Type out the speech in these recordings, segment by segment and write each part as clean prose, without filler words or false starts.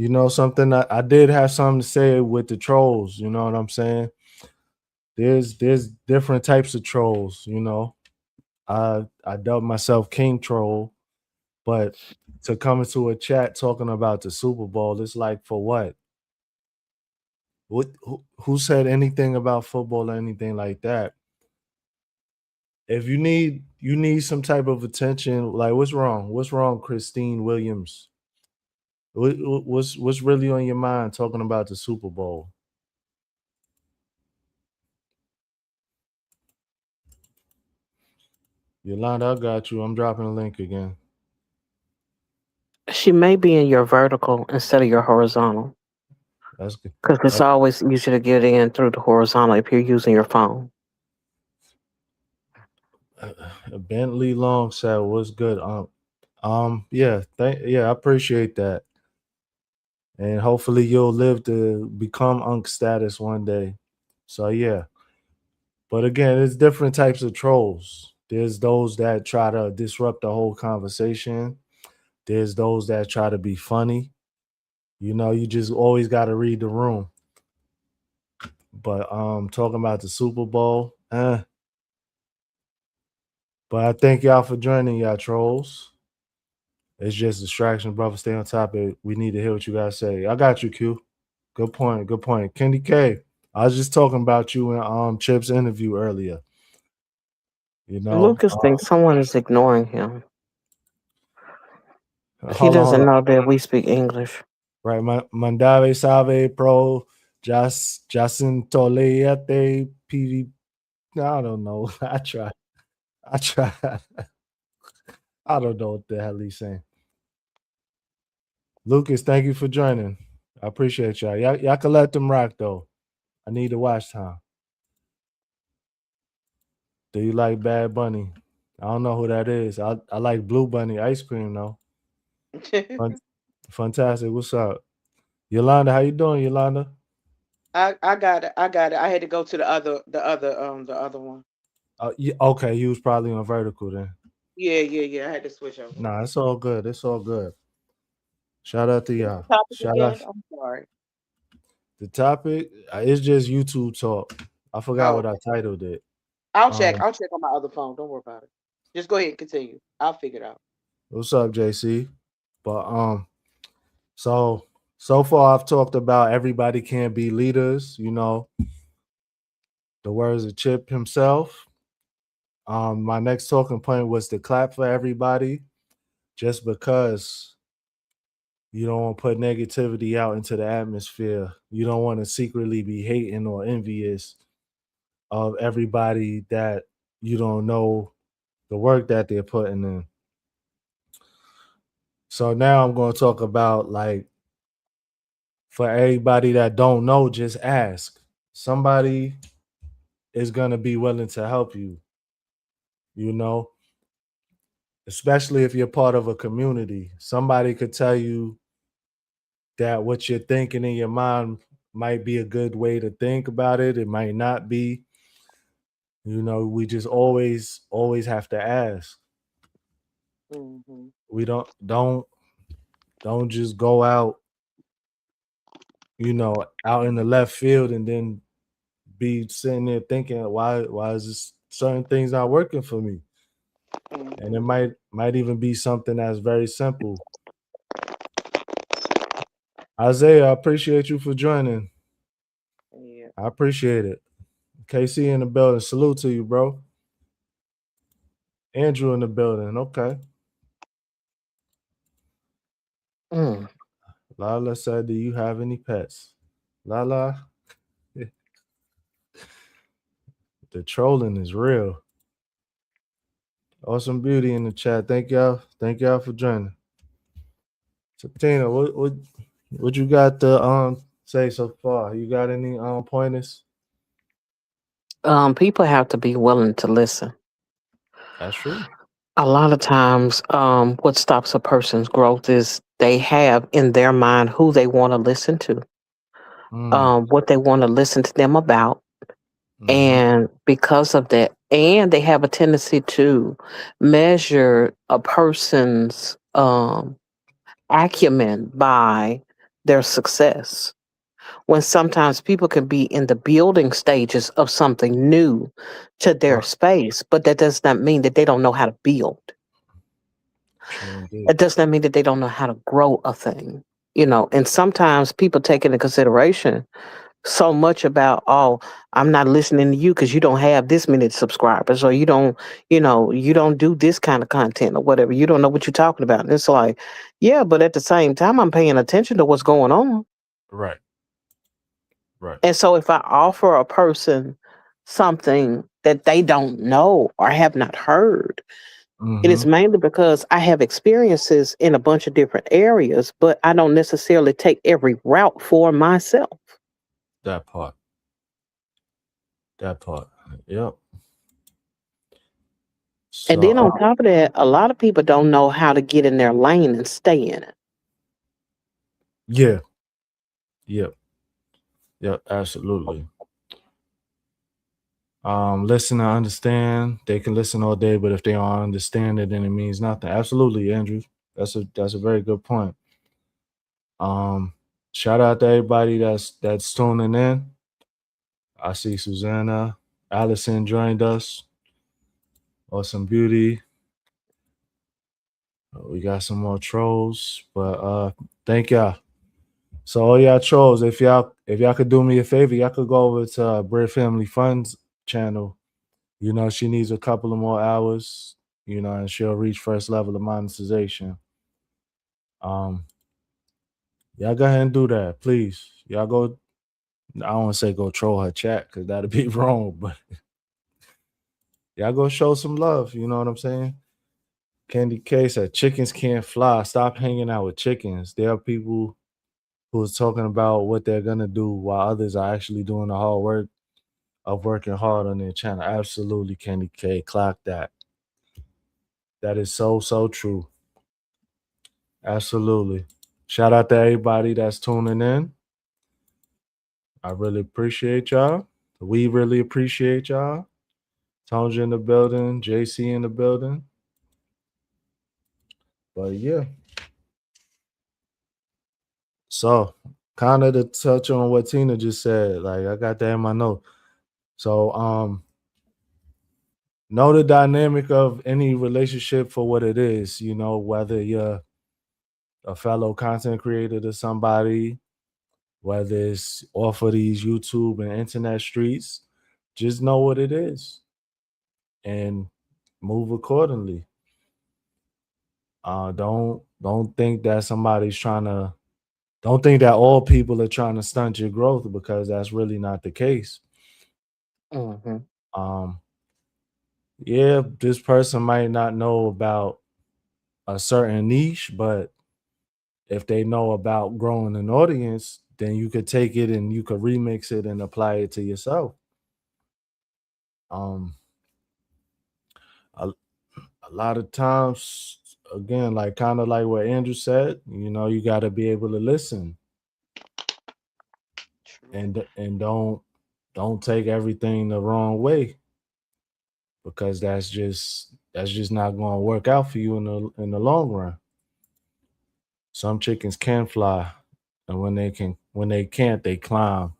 You know something? I did have something to say with the trolls. You know what I'm saying? There's different types of trolls. You know, I dubbed myself King Troll, but to come into a chat talking about the Super Bowl, it's like for what? Who said anything about football or anything like that? If you need some type of attention, like what's wrong? What's wrong, Christine Williams? What's really on your mind talking about the Super Bowl? Yolanda, I got you. I'm dropping a link again. She may be in your vertical instead of your horizontal That's good. because it's That, always easier to get in through the horizontal if you're using your phone. Bentley Long said, "What's good?" Yeah, yeah, I appreciate that, and hopefully you'll live to become Unk status one day. So yeah, but again, it's different types of trolls. There's those that try to disrupt the whole conversation. There's those that try to be funny. You know, you just always got to read the room. But talking about the Super Bowl, but I thank y'all for joining, y'all trolls. It's just distraction, brother. Stay on topic. We need to hear what you guys say. I got you, Q. Good point. Good point. Kenny K. I was just talking about you in Chip's interview earlier. You know, Lucas thinks someone is ignoring him. He hold on, hold doesn't on. know that we speak English. Right, Mandave Save Pro Jasin Toleate PV. I don't know. I try. I try. I don't know what the hell he's saying. Lucas, thank you for joining. I appreciate y'all. Y'all can let them rock though. I need the watch time. Do you like Bad Bunny? I don't know who that is. I like Blue Bunny ice cream though. Fun, fantastic. What's up, Yolanda? How you doing, Yolanda? I got it. I got it. I had to go to the other one. Okay, you was probably on vertical then. Yeah. I had to switch over. Nah, it's all good. It's all good. Shout out to What's y'all. the topic Shout out. again? I'm sorry. The topic it's just YouTube talk. I forgot Oh, what I okay. titled it. I'll check. Um, I'll check on my other phone. Don't worry about it. Just go ahead and continue. I'll figure it out. what's up, JC? But so so far I've talked about everybody can't be leaders. You know, the words of Chip himself. My next talking point was to clap for everybody, just because you don't want to put negativity out into the atmosphere. You don't want to secretly be hating or envious of everybody that you don't know the work that they're putting in. So now I'm going to talk about, like, for everybody that don't know, just ask. Somebody is going to be willing to help you, you know, especially if you're part of a community. Somebody could tell you that what you're thinking in your mind might be a good way to think about it. It might not be. You know, we just always have to ask. Hmm. We don't just go out, out in the left field and then be sitting there thinking, why is this certain things not working for me? And it Hmm. might even be something that's very simple. Isaiah, I appreciate you for joining. Yeah. I appreciate it. KC in the building. Salute to you, bro. Andrew in the building. Okay. Mm. Lala said, do you have any pets? Lala, the trolling is real. Awesome beauty in the chat. Thank y'all. Thank y'all for joining. So Tina, what you got to say so far? You got any pointers? People have to be willing to listen. That's true. A lot of times, what stops a person's growth is they have in their mind who they want to listen to, Mm, what they want to listen to them about. mm-hmm. And because of that, and they have a tendency to measure a person's acumen by their success. When sometimes people can be in the building stages of something new to their Right. space, but that does not mean that they don't know how to build. True indeed. It does not mean that they don't know how to grow a thing, and sometimes people take into consideration so much about, oh, I'm not listening to you because you don't have this many subscribers, or you don't do this kind of content or whatever. You don't know what you're talking about. And it's like, yeah, but at the same time, I'm paying attention to what's going on. Right. Right. And so if I offer a person something that they don't know or have not heard, it is Mm-hmm. mainly because I have experiences in a bunch of different areas, but I don't necessarily take every route for myself. That part. That part. Yep. And then So on top of that, a lot of people don't know how to get in their lane and stay in it. yeah. Yep. Yep. Absolutely. Listen and understand. They can listen all day, but if they don't understand it, then it means nothing. Absolutely, Andrew. That's a very good point. Shout out to everybody that's tuning in. I see Susanna, Allison joined us. Awesome Beauty. We got some more trolls, but thank y'all. So all y'all trolls, if y'all could do me a favor, y'all could go over to Bread Family Funds channel. She needs a couple of more hours, and she'll reach first level of monetization. Y'all go ahead and do that, please. Y'all go. I don't want to say go troll her chat because that'd be wrong, but y'all go show some love. You know what I'm saying? Candy K said chickens can't fly. Stop hanging out with chickens. There are people who is talking about what they're gonna do while others are actually doing the hard work of working hard on their channel. Absolutely, Candy K. Clock that. That is so true. Absolutely. Shout out to everybody that's tuning in. I really appreciate y'all. We really appreciate y'all. Tonja in the building, JC in the building. But yeah. So kind of to touch on what Tina just said, like I got that in my note. So know the dynamic of any relationship for what it is, whether you're a fellow content creator to somebody, whether it's off of these YouTube and internet streets, just know what it is and move accordingly. Don't think that don't think that all people are trying to stunt your growth, because that's really not the case. Mm-hmm. Yeah, this person might not know about a certain niche, but if they know about growing an audience, then you could take it and you could remix it and apply it to yourself. Um, a, a lot of times, again, like kind of like what Andrew said, you got to be able to listen and don't take everything the wrong way, because that's just not going to work out for you in the long run. Some chickens can fly, and when they can't, they climb.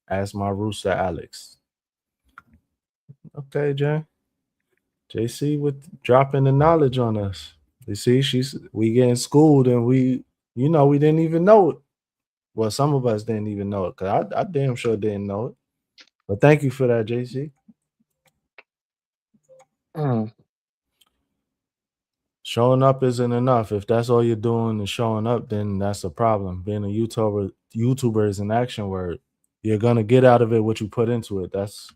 Ask my rooster Alex. Okay, Jay. JC with dropping the knowledge on us. You see, we getting schooled, and we didn't even know it. Well, some of us didn't even know it, because I damn sure didn't know it. But thank you for that, JC. Mm. Showing up isn't enough. If that's all you're doing is showing up, then that's a problem. Being a YouTuber is an action word. You're gonna get out of it what you put into it. That's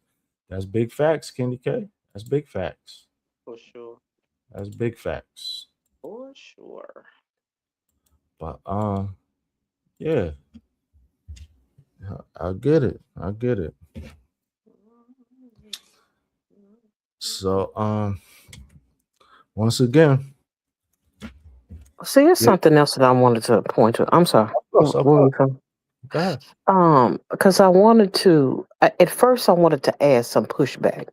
big facts, Candy K. That's big facts. For sure. That's big facts. For sure. But yeah, I get it. I get it. So once again, See, it's yeah, something else that I wanted to point to. I'm sorry. of course, What were you saying? go ahead. Because I wanted to, at first, I wanted to add some pushback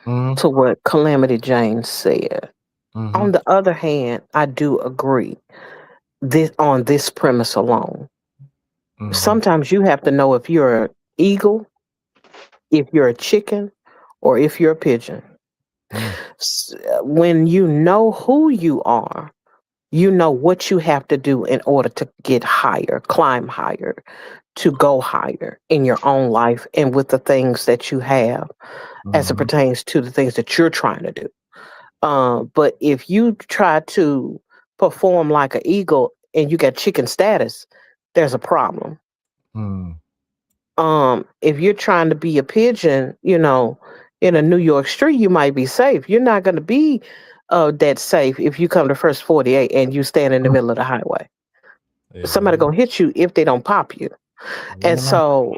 Mm-hmm. to what Calamity Jane said. Mm-hmm. On the other hand, I do agree on this premise alone. Mhm. Sometimes you have to know if you're an eagle, if you're a chicken, or if you're a pigeon. Mm. When you know who you are, you know what you have to do in order to get higher, climb higher, to go higher in your own life and with the things that you have as it Mhm. pertains to the things that you're trying to do. But if you try to perform like an eagle and you got chicken status, there's a problem. Mm. If you're trying to be a pigeon, in a New York street, you might be safe. You're not going to be that safe if you come to First 48 and you stand in the middle of the highway. Somebody Yeah. gonna hit you if they don't pop you. And Yeah. so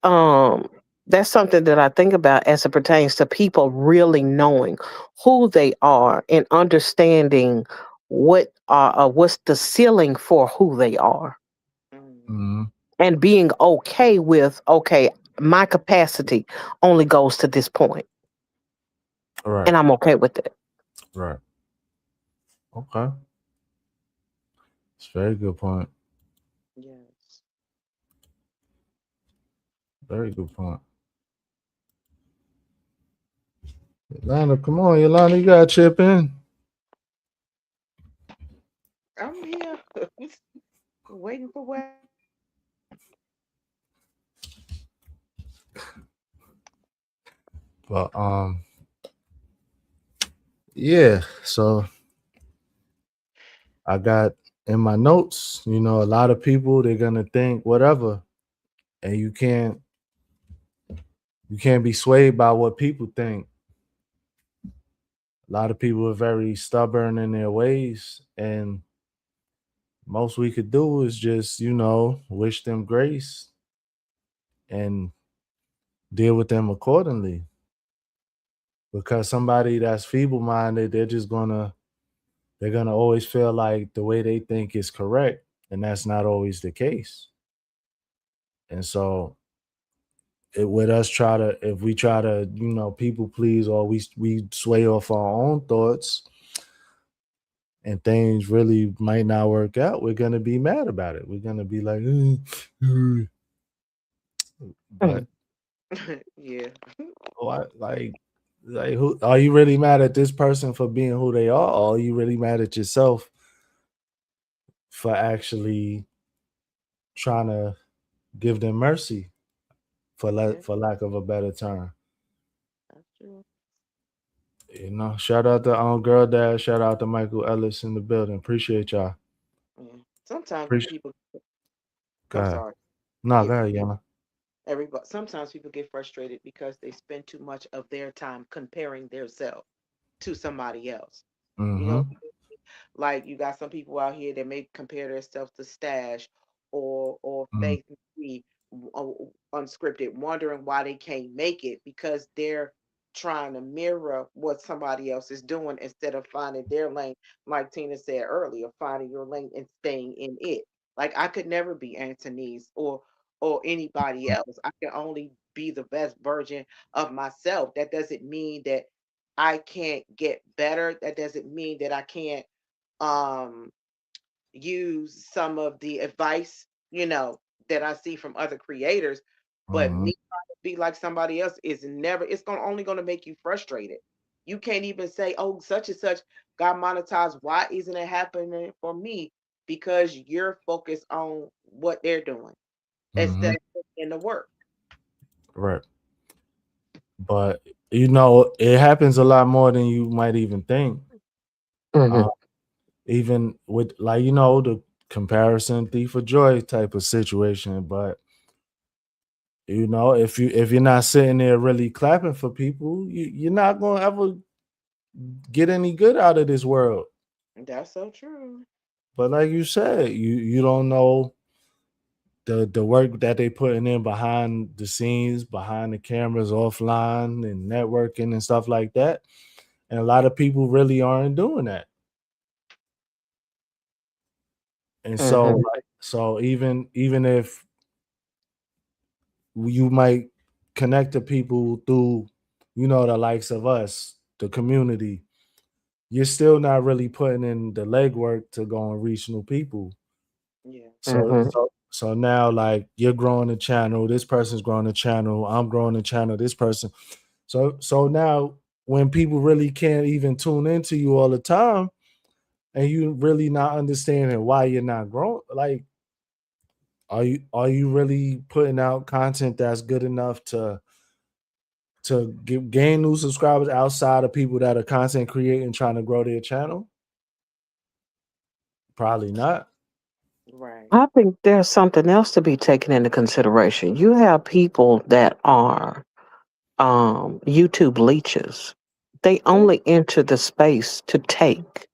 um that's something that I think about as it pertains to people really knowing who they are and understanding what's the ceiling for who they are, Mm. Mhm. and being okay with, okay, my capacity only goes to this point Right. and I'm okay with it. Right. Okay. It's a very good point. Yes. Very good point. Yolanda, come on, Yolanda, you gotta chip in. I'm here waiting for what. But yeah, so I got in my notes, a lot of people they're gonna think whatever, and you can't be swayed by what people think. A lot of people are very stubborn in their ways, and most we could do is just, wish them grace and deal with them accordingly. Because somebody that's feeble minded, they're gonna always feel like the way they think is correct, and that's not always the case. And so with us if we try to, people please, or we sway off our own thoughts and things really might not work out, we're gonna be mad about it. We're gonna be like, but Mhm. Yeah. what, like who are you really mad at this person for being who they are, or are you really mad at yourself for actually trying to give them mercy, Yeah, for lack of a better term? that's true. Shout out to Girl Dad, shout out to Michael Ellis in the building. Appreciate y'all. Yeah. Sometimes Appreciate. people, Go I'm ahead. sorry. No, Yeah. go ahead, Yana. Everybody, sometimes people get frustrated because they spend too much of their time comparing themselves to somebody else. You Mm-hmm. know, like you got some people out here that may compare themselves to Stash or Mm-hmm. Faith McGee, unscripted, wondering why they can't make it because they're trying to mirror what somebody else is doing instead of finding their lane. Like Tina said earlier, finding your lane and staying in it. Like I could never be Anthony's or anybody else. I can only be the best version of myself. That doesn't mean that I can't get better. That doesn't mean that I can't um use some of the advice, that I see from other creators, but Mm-hmm. me trying to be like somebody else is never, it's only gonna make you frustrated. You can't even say, oh, such and such got monetized. Why isn't it happening for me? Because you're focused on what they're doing Mm-hmm. instead of putting in the work. Right. But it happens a lot more than you might even think. Uh, Mhm. even with, like, the comparison thief of joy type of situation. But if you're not sitting there really clapping for people, you're not gonna ever get any good out of this world. That's so true. But like you said, you don't know the work that they putting in behind the scenes, behind the cameras, offline and networking and stuff like that. And a lot of people really aren't doing that. And so, Mhm. even if you might connect to people through, the likes of us, the community, you're still not really putting in the legwork to go and reach new people. Yeah. So Mhm. So now, like, you're growing the channel, this person's growing the channel, I'm growing the channel, this person. So now when people really can't even tune into you all the time, and you really not understanding why you're not growing, like, are you really putting out content that's good enough to gain new subscribers outside of people that are content creating trying to grow their channel? Probably not. Right. I think there's something else to be taken into consideration. You have people that are YouTube leeches. They only enter the space to take,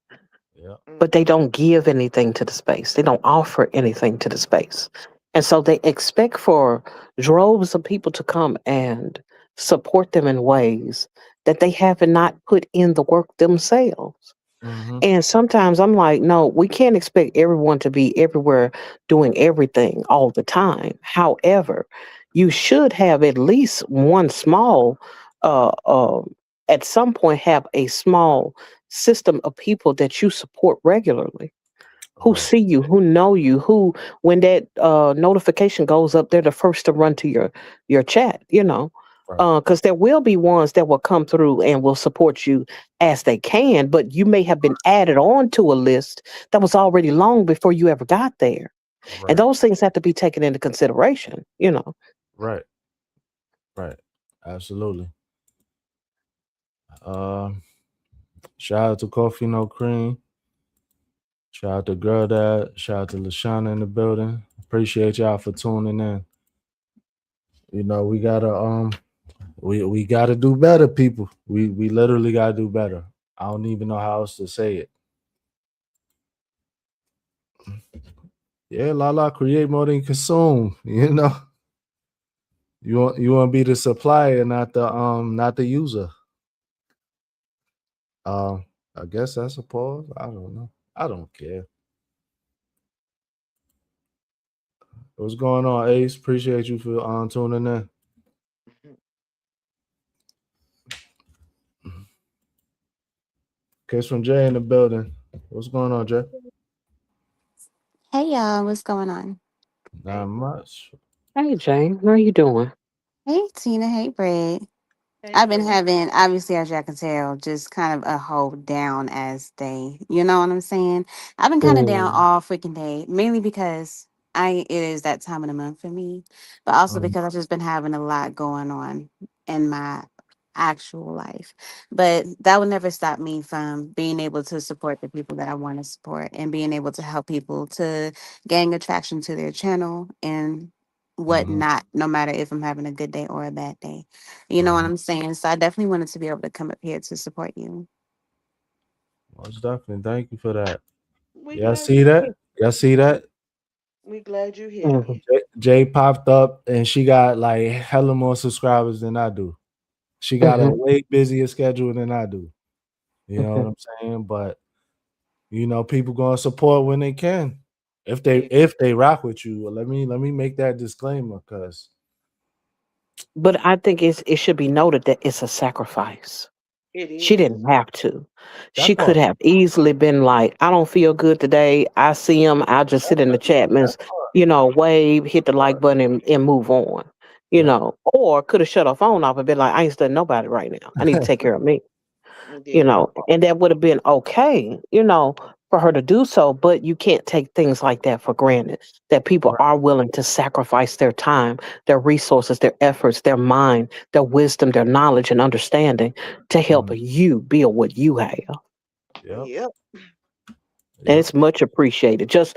Yeah. but they Mhm. don't give anything to the space. They don't offer anything to the space. And so they expect for droves of people to come and support them in ways that they have not put in the work themselves. Hmm. And sometimes I'm like, no, we can't expect everyone to be everywhere doing everything all the time. However, you should have at least one small, uh, uh, at some point, have a small system of people that you support regularly, who Right. see you, who know you, who, when that notification goes up, they're the first to run to your chat. Right. Because there will be ones that will come through and will support you as they can, but you may have been added on to a list that was already long before you ever got there, and Right. those things have to be taken into consideration. Right. Right. Absolutely. Um, Shout out to Coffee No Cream. Shout out to Girl Dad. Shout out to Lashana in the building. Appreciate y'all for tuning in. We gotta we gotta do better, people. We literally gotta do better. I don't even know how else to say it. Yeah, Lala, create more than consume. You want to be the supplier, not the user. Um, I guess that's a pause. I don't know. I don't care. What's going on, Ace? Appreciate you for tuning in. Mhm. Kiss from Jay in the building. What's going on, Jay? Hey y'all, what's going on? Not Hey, much. Hey, Jane, how you doing? Hey Tina, hey Brett. hey, I've been Brett. having, obviously, as y'all can tell, just kind of a whole down as day. You know what I'm saying? I've been kind of down Mm, all freaking day, mainly because it is that time of the month for me, but also Mm, because I've just been having a lot going on in my actual life. But that would never stop me from being able to support the people that I want to support and being able to help people to gain attraction to their channel and mhm, whatnot, no matter if I'm having a good day or a bad day. You know what mhm. I'm saying? So I definitely wanted to be able to come up here to support you. Most definitely. Thank you for that. We Y'all glad see you that? here. Y'all see that? We glad you here. mhm, Jay popped up and she got like hella more subscribers than I do. She got a mhm, way busier schedule than I do. You know what mhm. I'm saying? But people gonna support when they can. If they Yeah, if they rock with you. Let me make that disclaimer because But I think it should be noted that it's a sacrifice. it She is. didn't have to. She that could part. have easily been like, I don't feel good today. I see him. I'll just sit in the chatmans, wave, hit the like button, and move on. Yeah. Or could have shut her phone off and been like, I ain't studying nobody right now. I need to take care of me, Yeah. and that would have been okay, for her to do so. But you can't take things like that for granted, that people Right. are willing to sacrifice their time, their resources, their efforts, their mind, their wisdom, their knowledge and understanding to help Mhm. you build what you have. Yep. Yep. And Yep. it's much appreciated. Just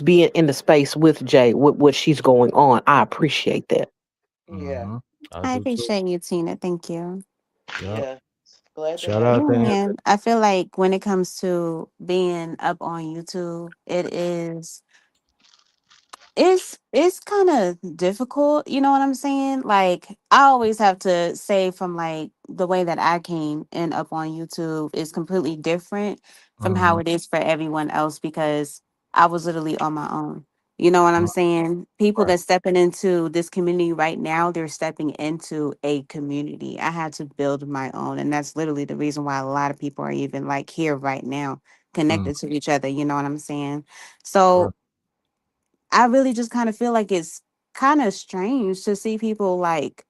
being in the space with Jay, with what she's going on, I appreciate that. Yeah. I I do too. appreciate you, Tina. Thank you. Yep. Yeah. Glad to Shout have out you. to Yeah, him. man. I feel like when it comes to being up on YouTube, it's kind of difficult, you know what I'm saying? Like I always have to say from like the way that I came and up on YouTube is completely different from how Mhm. it is for everyone else because I was literally on my own. You know what I'm saying? People Right. that's stepping into this community right now, they're stepping into a community. I had to build my own, and that's literally the reason why a lot of people are even like here right now, Mm. connected to each other. You know what I'm saying? Right. So I really just kind of feel like it's kind of strange to see people like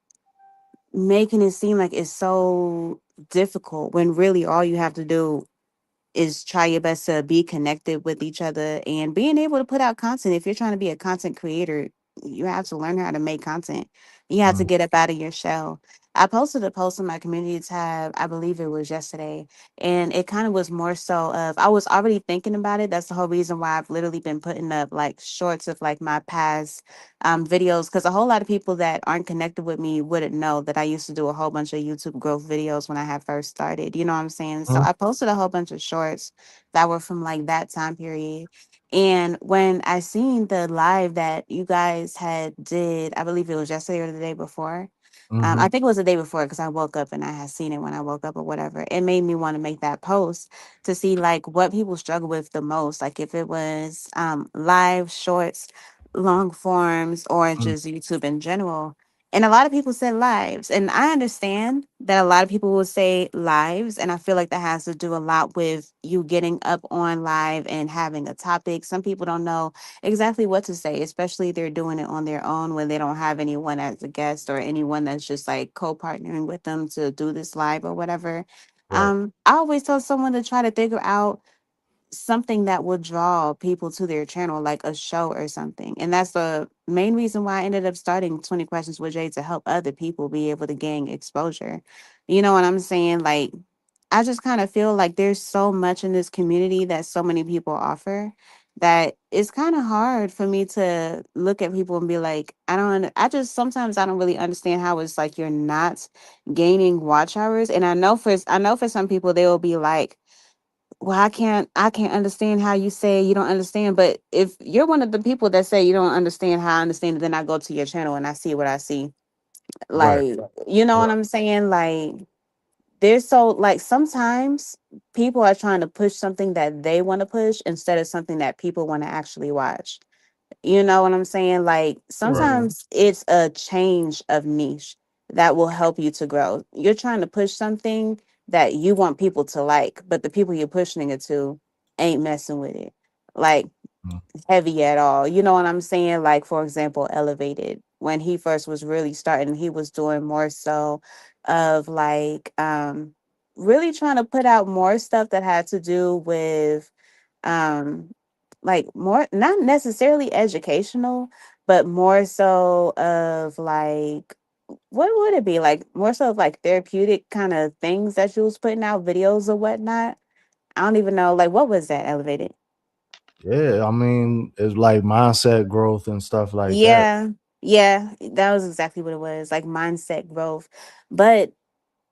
making it seem like it's so difficult when really all you have to do is try your best to be connected with each other and being able to put out content. If you're trying to be a content creator, you have to learn how to make content. You have to Mm, get up out of your shell. I posted a post in my community tab, I believe it was yesterday, and it kind of was more so of I was already thinking about it. That's the whole reason why I've literally been putting up like shorts of like my past videos, because a whole lot of people that aren't connected with me wouldn't know that I used to do a whole bunch of YouTube growth videos when I had first started. You know what I'm saying? So mm, I posted a whole bunch of shorts that were from like that time period. And when I seen the live that you guys had did, I believe it was yesterday or the day before. I mhm, think it was the day before because I woke up and I had seen it when I woke up or whatever. It made me want to make that post to see like what people struggle with the most. Like if it was live shorts, long forms, or mm, just YouTube in general. And a lot of people said lives. And I understand that a lot of people will say lives. And I feel like that has to do a lot with you getting up on live and having a topic. Some people don't know exactly what to say, especially if they're doing it on their own when they don't have anyone as a guest or anyone that's just like co-partnering with them to do this live or whatever. right, I always tell someone to try to figure out something that would draw people to their channel, like a show or something. And that's the main reason why I ended up starting 20 Questions with Jay, to help other people be able to gain exposure. You know what I'm saying? Like, I just kind of feel like there's so much in this community that so many people offer that it's kind of hard for me to look at people and be like, I just sometimes I don't really understand how it's like you're not gaining watch hours. And I know for some people they will be like, well, I can't understand how you say you don't understand. But if you're one of the people that say you don't understand how I understand it, then I go to your channel and I see what I see. right, Like, you know what right. I'm saying? Like, there's so like sometimes people are trying to push something that they want to push instead of something that people want to actually watch. You know what I'm saying? Like Right. Mm-hmm. sometimes it's a change of niche that will help you to grow. You're trying to push something that you want people to like, but the people you're pushing it to ain't messing with it. Like Mm, heavy at all. You know what I'm saying? Like for example, Elevated. When he first was really starting, he was doing more so of like really trying to put out more stuff that had to do with um like more not necessarily educational, but more so of like what would it be like more so of like therapeutic kind of things that you was putting out videos or whatnot. I don't even know, like what was that? Elevated. yeah, I mean, it's like mindset growth and stuff like that. Yeah, yeah, that was exactly what it was, like mindset growth. But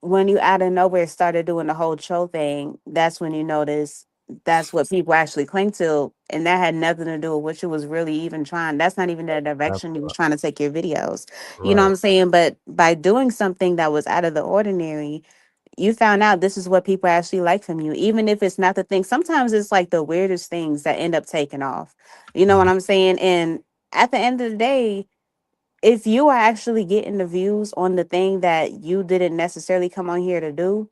when you out of nowhere started doing the whole troll thing, that's when you notice that's what people actually cling to. And that had nothing to do with what you was really even trying. That's not even the That direction you was part. trying to take your videos. You know what Right. I'm saying? But by doing something that was out of the ordinary, you found out this is what people actually like from you, even if it's not the thing. Sometimes it's like the weirdest things that end up taking off. You know what Mhm. I'm saying? And at the end of the day, if you are actually getting the views on the thing that you didn't necessarily come on here to do,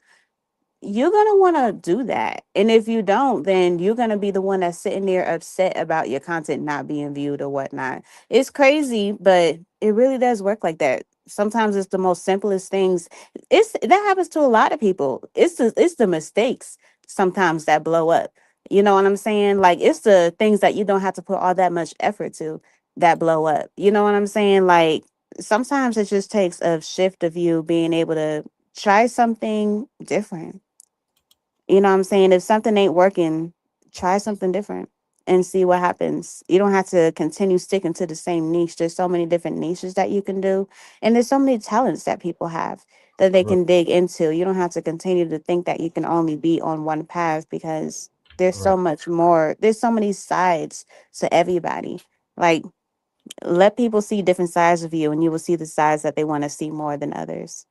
you're gonna want to do that. And if you don't, then you're gonna be the one that's sitting there upset about your content not being viewed or whatnot. It's crazy, but it really does work like that. Sometimes it's the most simplest things. It's that happens to a lot of people. It's the mistakes sometimes that blow up. You know what I'm saying? Like it's the things that you don't have to put all that much effort to that blow up. You know what I'm saying? Like sometimes it just takes a shift of you being able to try something different. You know what I'm saying? If something ain't working, try something different and see what happens. You don't have to continue sticking to the same niche. There's so many different niches that you can do. And there's so many talents that people have that they Right. can dig into. You don't have to continue to think that you can only be on one path because there's Right. so much more. There's so many sides to everybody. Like, let people see different sides of you and you will see the sides that they want to see more than others.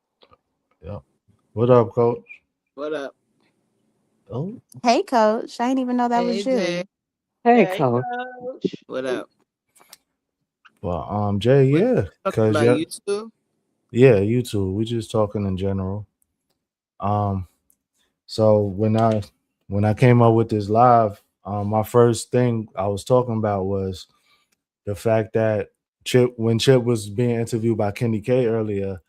Yeah. What up, coach? What up? Oh, Hey, coach. I didn't even know that Hey was Jay. you. Hey, Hey, Coach. coach. What up? well, Jay, What yeah, talking cause about yeah, you too? yeah, you too. We just talking in general. Um, so when I came up with this live, my first thing I was talking about was the fact that when Chip was being interviewed by Kenny K earlier,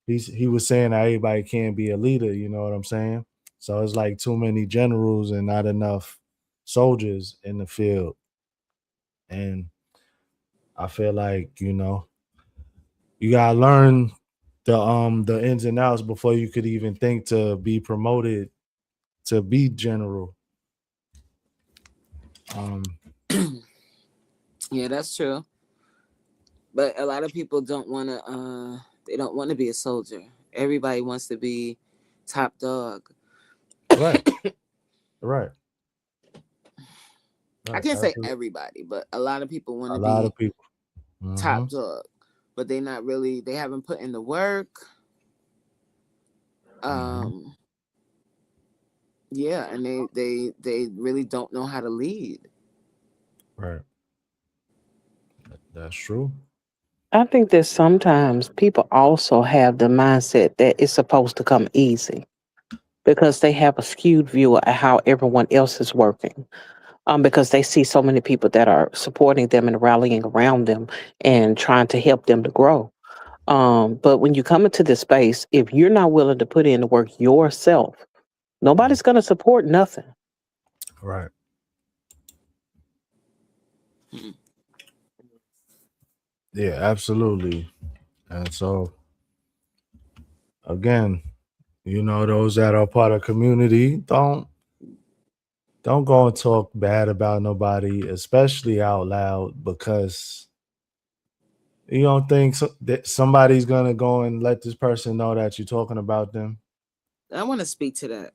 he was saying that everybody can't be a leader. You know what I'm saying? So it's like too many generals and not enough soldiers in the field. And I feel like, you gotta learn the ins and outs before you could even think to be promoted to be general. Yeah, that's true. But a lot of people don't want to. They don't want to be a soldier. Everybody wants to be top dog. Right. Right. I can't say everybody, but a lot of people want A to lot be of people. top dog, but they not really. They haven't put in the work. Yeah, and they really don't know how to lead. Right. That's true. I think that sometimes people also have the mindset that it's supposed to come easy because they have a skewed view of how everyone else is working. Because they see so many people that are supporting them and rallying around them and trying to help them to grow. But when you come into this space, if you're not willing to put in the work yourself, nobody's going to support nothing. Right. Yeah, absolutely. And so, again, those that are part of community, don't go and talk bad about nobody, especially out loud, because you don't think that somebody's gonna go and let this person know that you're talking about them. I want to speak to that.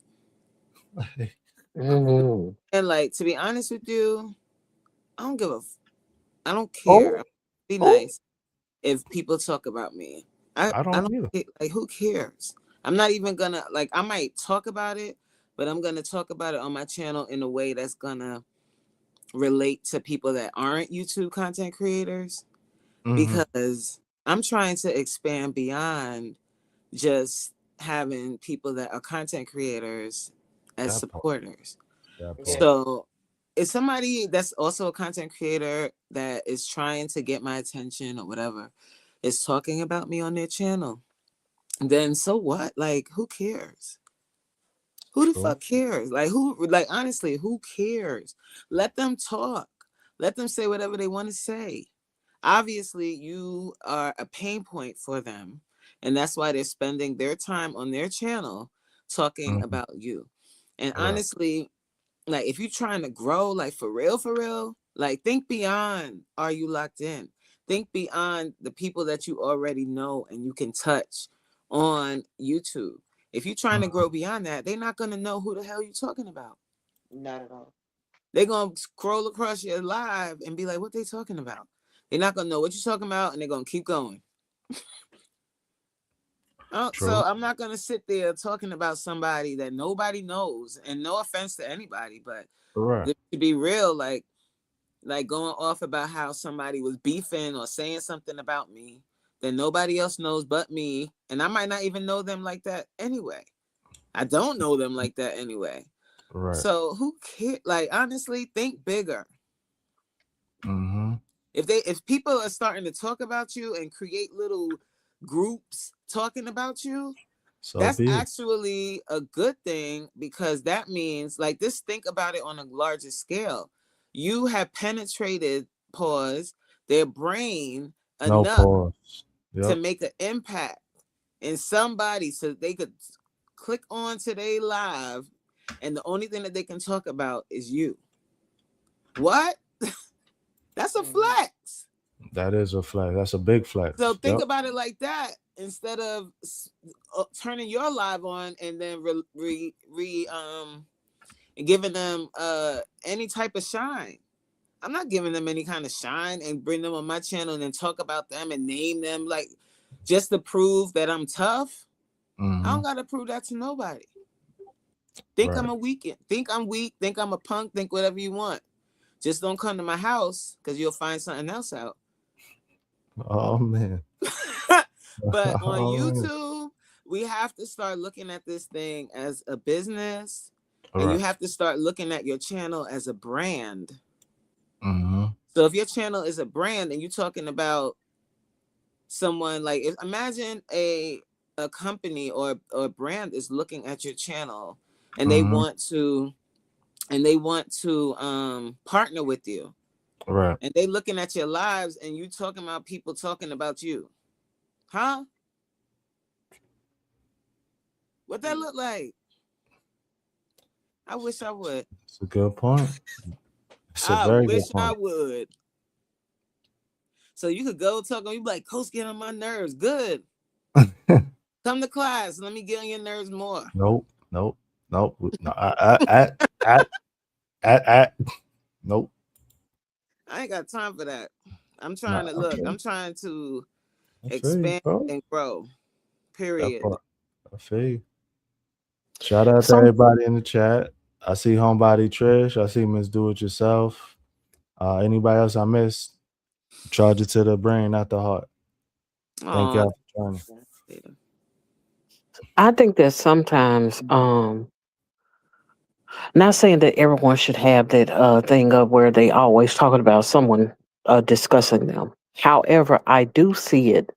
Mm-hmm. And like, to be honest with you, I don't care. Oh, Be oh, nice if people talk about me. I don't either. like, who cares? I'm not even gonna, like, I might talk about it, but I'm gonna talk about it on my channel in a way that's gonna relate to people that aren't YouTube content creators, because I'm trying to expand beyond just having people that are content creators as supporters. So if somebody that's also a content creator that is trying to get my attention or whatever is talking about me on their channel, then so what? Like, who cares? Who the fuck cares? Honestly, who cares? Let them talk. Let them say whatever they want to say. Obviously, you are a pain point for them, and that's why they're spending their time on their channel talking about you. And honestly, like, if you're trying to grow, like, for real, like, think beyond, are you locked in? Think beyond the people that you already know and you can touch on YouTube. If you're trying to grow beyond that, they're not going to know who the hell you're talking about. Not at all. They're going to scroll across your live and be like, what they talking about? They're not going to know what you're talking about, and they're going to keep going. So I'm not going to sit there talking about somebody that nobody knows, and no offense to anybody, but to be real, like going off about how somebody was beefing or saying something about me that nobody else knows but me, and I might not even know them like that anyway. I don't know them like that anyway. Right. So who cares? Like, honestly, think bigger. If people are starting to talk about you and create little groups talking about you, that's actually a good thing, because that means, like, just think about it on a larger scale. You have penetrated their brain enough to make an impact in somebody, so they could click on today live, and the only thing that they can talk about is you. What? That's a flex. That is a flex. That's a big flex. So think about it like that, instead of turning your live on and then giving them any type of shine. I'm not giving them any kind of shine and bring them on my channel and then talk about them and name them, like, just to prove that I'm tough. I don't gotta prove that to nobody. Think I'm a weekend. Think I'm weak. Think I'm a punk. Think whatever you want. Just don't come to my house, because you'll find something else out. Oh, man. But on YouTube, we have to start looking at this thing as a business, and you have to start looking at your channel as a brand. So So if your channel is a brand and you're talking about someone like, imagine a company or a brand is looking at your channel and they want to partner with you, Right. and they looking at your lives and you talking about people talking about you, huh? What that look like? I wish I would. It's a good point. It's a I very wish good I point. would. So you could go talk on, you be like, Coach, get on my nerves. Good. Come to class. Let me get on your nerves more. Nope. No. Nope. I ain't got time for that. I'm trying to look. I'm trying to I feel you, expand bro. and grow. That Period. part. I feel you. Shout out to Some everybody in the chat. I see Homebody Trish. I see Miss Do It Yourself. Anybody else I missed? Charge it to the brain, not the heart. Thank Aw, y'all for joining. I think that sometimes not saying that everyone should have that thing of where they always talking about someone discussing them. However, I do see it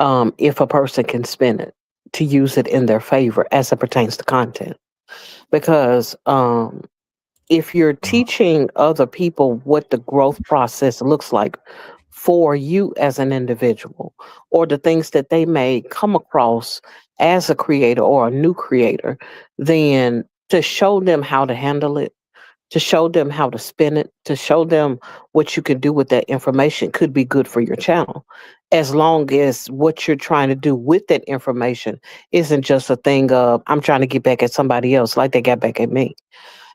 if a person can spin it to use it in their favor as it pertains to content. Because if you're teaching other people what the growth process looks like for you as an individual, or the things that they may come across as a creator or a new creator, then to show them how to handle it, to show them how to spin it, to show them what you can do with that information could be good for your channel. As long as what you're trying to do with that information isn't just a thing of, I'm trying to get back at somebody else like they got back at me.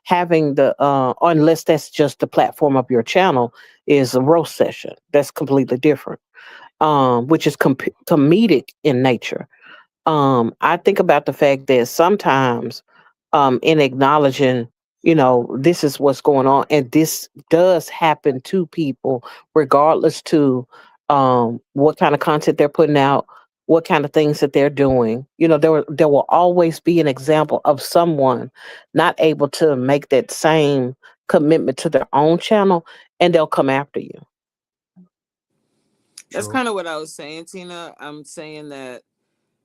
Having the, unless that's just the platform of your channel, is a roast session. That's completely different, which is comedic in nature. I think about the fact that sometimes, in acknowledging, this is what's going on, and this does happen to people, regardless to what kind of content they're putting out, what kind of things that they're doing. There will always be an example of someone not able to make that same commitment to their own channel, and they'll come after you. That's True. kind of what I was saying, Tina. I'm saying that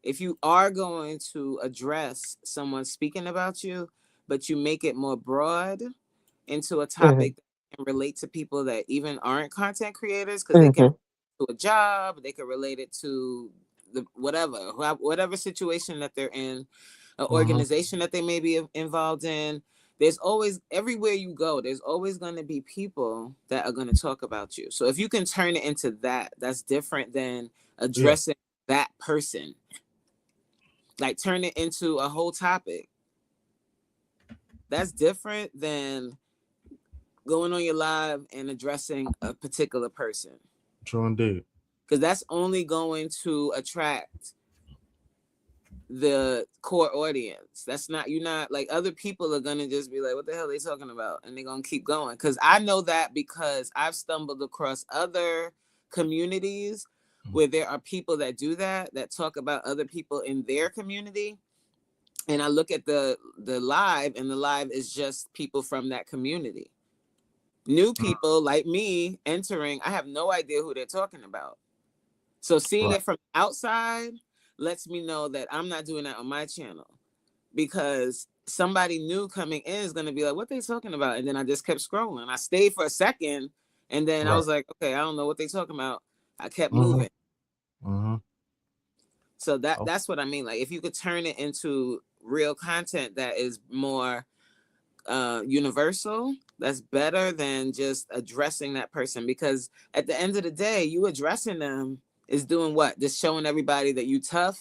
if you are going to address someone speaking about you, but you make it more broad into a topic that can relate to people that even aren't content creators, because they can do a job, they can relate it to the whatever situation that they're in, an organization that they may be involved in. There's always, everywhere you go, there's always going to be people that are going to talk about you. So if you can turn it into that, that's different than addressing that person. Like turn it into a whole topic. That's different than going on your live and addressing a particular person. True indeed. Because that's only going to attract the core audience. That's not, you're not like, other people are gonna just be like, what the hell are they talking about? And they're gonna keep going. Because I know that because I've stumbled across other communities where there are people that do that talk about other people in their community. And I look at the live, and the live is just people from that community. New people like me entering, I have no idea who they're talking about. So seeing it from outside lets me know that I'm not doing that on my channel, because somebody new coming in is going to be like, what they talking about? And then I just kept scrolling. I stayed for a second, and then I was like, okay, I don't know what they talking about. I kept moving. So that's what I mean. Like, if you could turn it into real content that is more universal, that's better than just addressing that person. Because at the end of the day, you addressing them is doing what? Just showing everybody that you tough.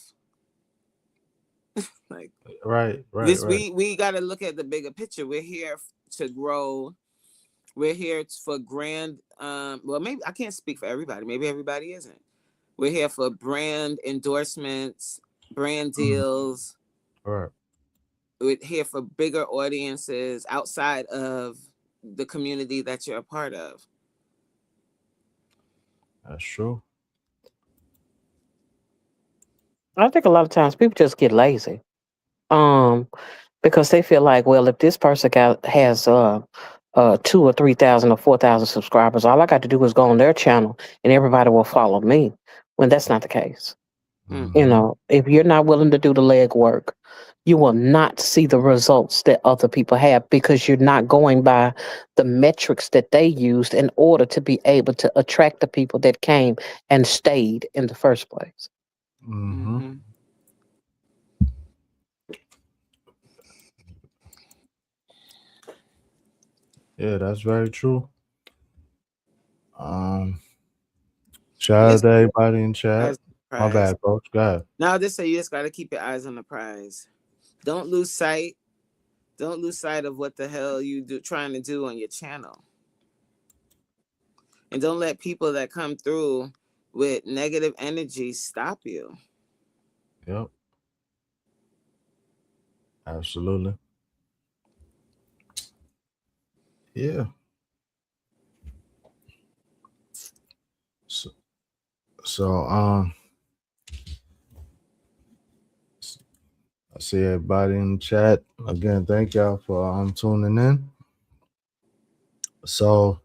Like, we got to look at the bigger picture. We're here to grow. We're here for grand. Well, maybe I can't speak for everybody. Maybe everybody isn't. We're here for brand endorsements, brand deals. Right. We're here for bigger audiences outside of the community that you're a part of. That's true. I think a lot of times people just get lazy. Because they feel like, well, if this person has two or 3,000 or 4,000 subscribers. All I got to do is go on their channel and everybody will follow me. When that's not the case. You Mm-hmm. know, if you're not willing to do the legwork, you will not see the results that other people have because you're not going by the metrics that they used in order to be able to attract the people that came and stayed in the first place. Mm-hmm. Mm-hmm. Yeah, that's very true. Um, Shout out Just to everybody in eyes on chat. the My prize. bad, coach. Go ahead. Now I'll just say you just gotta keep your eyes on the prize. Don't lose sight. Don't lose sight of what the hell you do trying to do on your channel. And don't let people that come through with negative energy stop you. Yep, absolutely. Yeah. So, so I see everybody in the chat again. Thank y'all for tuning in. So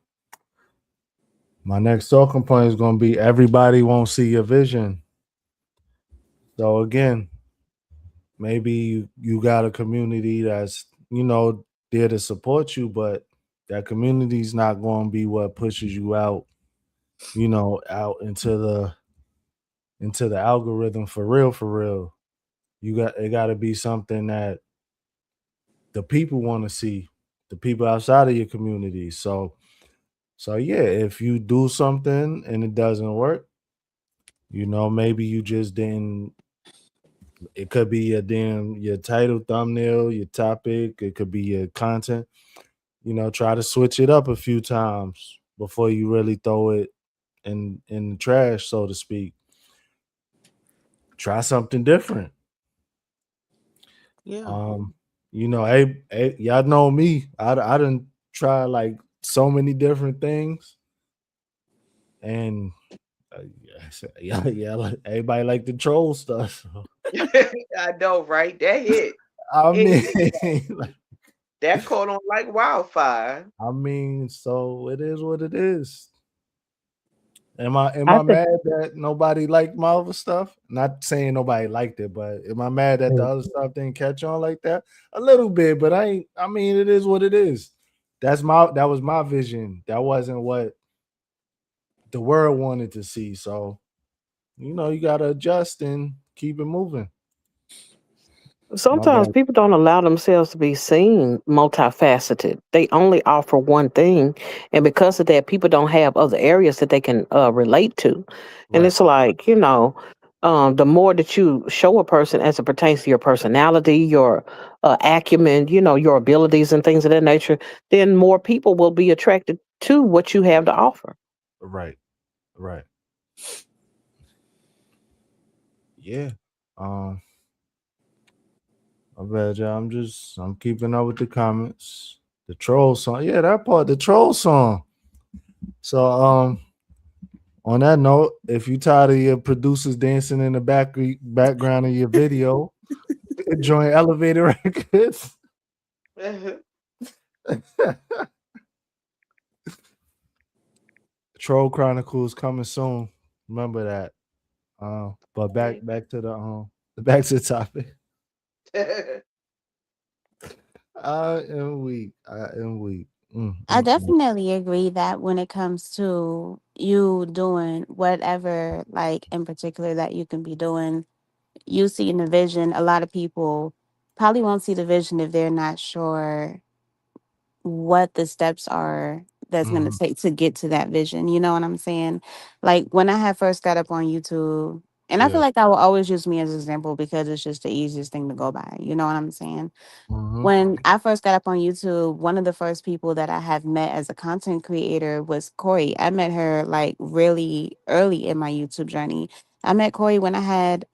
my next talking point is gonna be everybody won't see your vision. So again, maybe you got a community that's there to support you, but that community's not going to be what pushes you out, out into the algorithm for real, for real. It got to be something that the people want to see, the people outside of your community. So yeah, if you do something and it doesn't work, maybe you just didn't. It could be your title, thumbnail, your topic. It could be your content. Try to switch it up a few times before you really throw it in the trash, so to speak. Try something different. Yeah. Um, hey, y'all know me. I didn't try like so many different things, and yeah, like, everybody like the troll stuff. So, I know, right? That hit. I It mean, hit. like, That caught on like wildfire. so it is what it is. Am I I think mad that nobody liked my other stuff? Not saying nobody liked it, but am I mad that the other stuff didn't catch on like that? A little bit, but I mean, it is what it is. That was my vision. That wasn't what the world wanted to see. So, you gotta adjust and keep it moving. My sometimes bad. people don't allow themselves to be seen multifaceted. They only offer one thing, and because of that, people don't have other areas that they can relate to. And Right. it's like the more that you show a person as it pertains to your personality, your acumen, your abilities and things of that nature, then more people will be attracted to what you have to offer. Right. Right. Yeah. Um, I bet y'all. I'm keeping up with the comments. The troll song. Yeah, that part, the troll song. So on that note, if you tired of your producers dancing in the background of your video, join Elevator Records. Troll Chronicles coming soon. Remember that. But back Right. back to the back to the topic. I am weak. I am weak. I Mm. definitely agree that when it comes to you doing whatever, like in particular, that you can be doing, you seeing the vision, a lot of people probably won't see the vision if they're not sure what the steps are that's going to Mhm. take to get to that vision. You know what I'm saying? Like when I had first got up on YouTube, and I feel Yeah. like I will always use me as an example because it's just the easiest thing to go by. You know what I'm saying? Mhm. When I first got up on YouTube, one of the first people that I have met as a content creator was Corey. I met her like really early in my YouTube journey. I met Corey when I had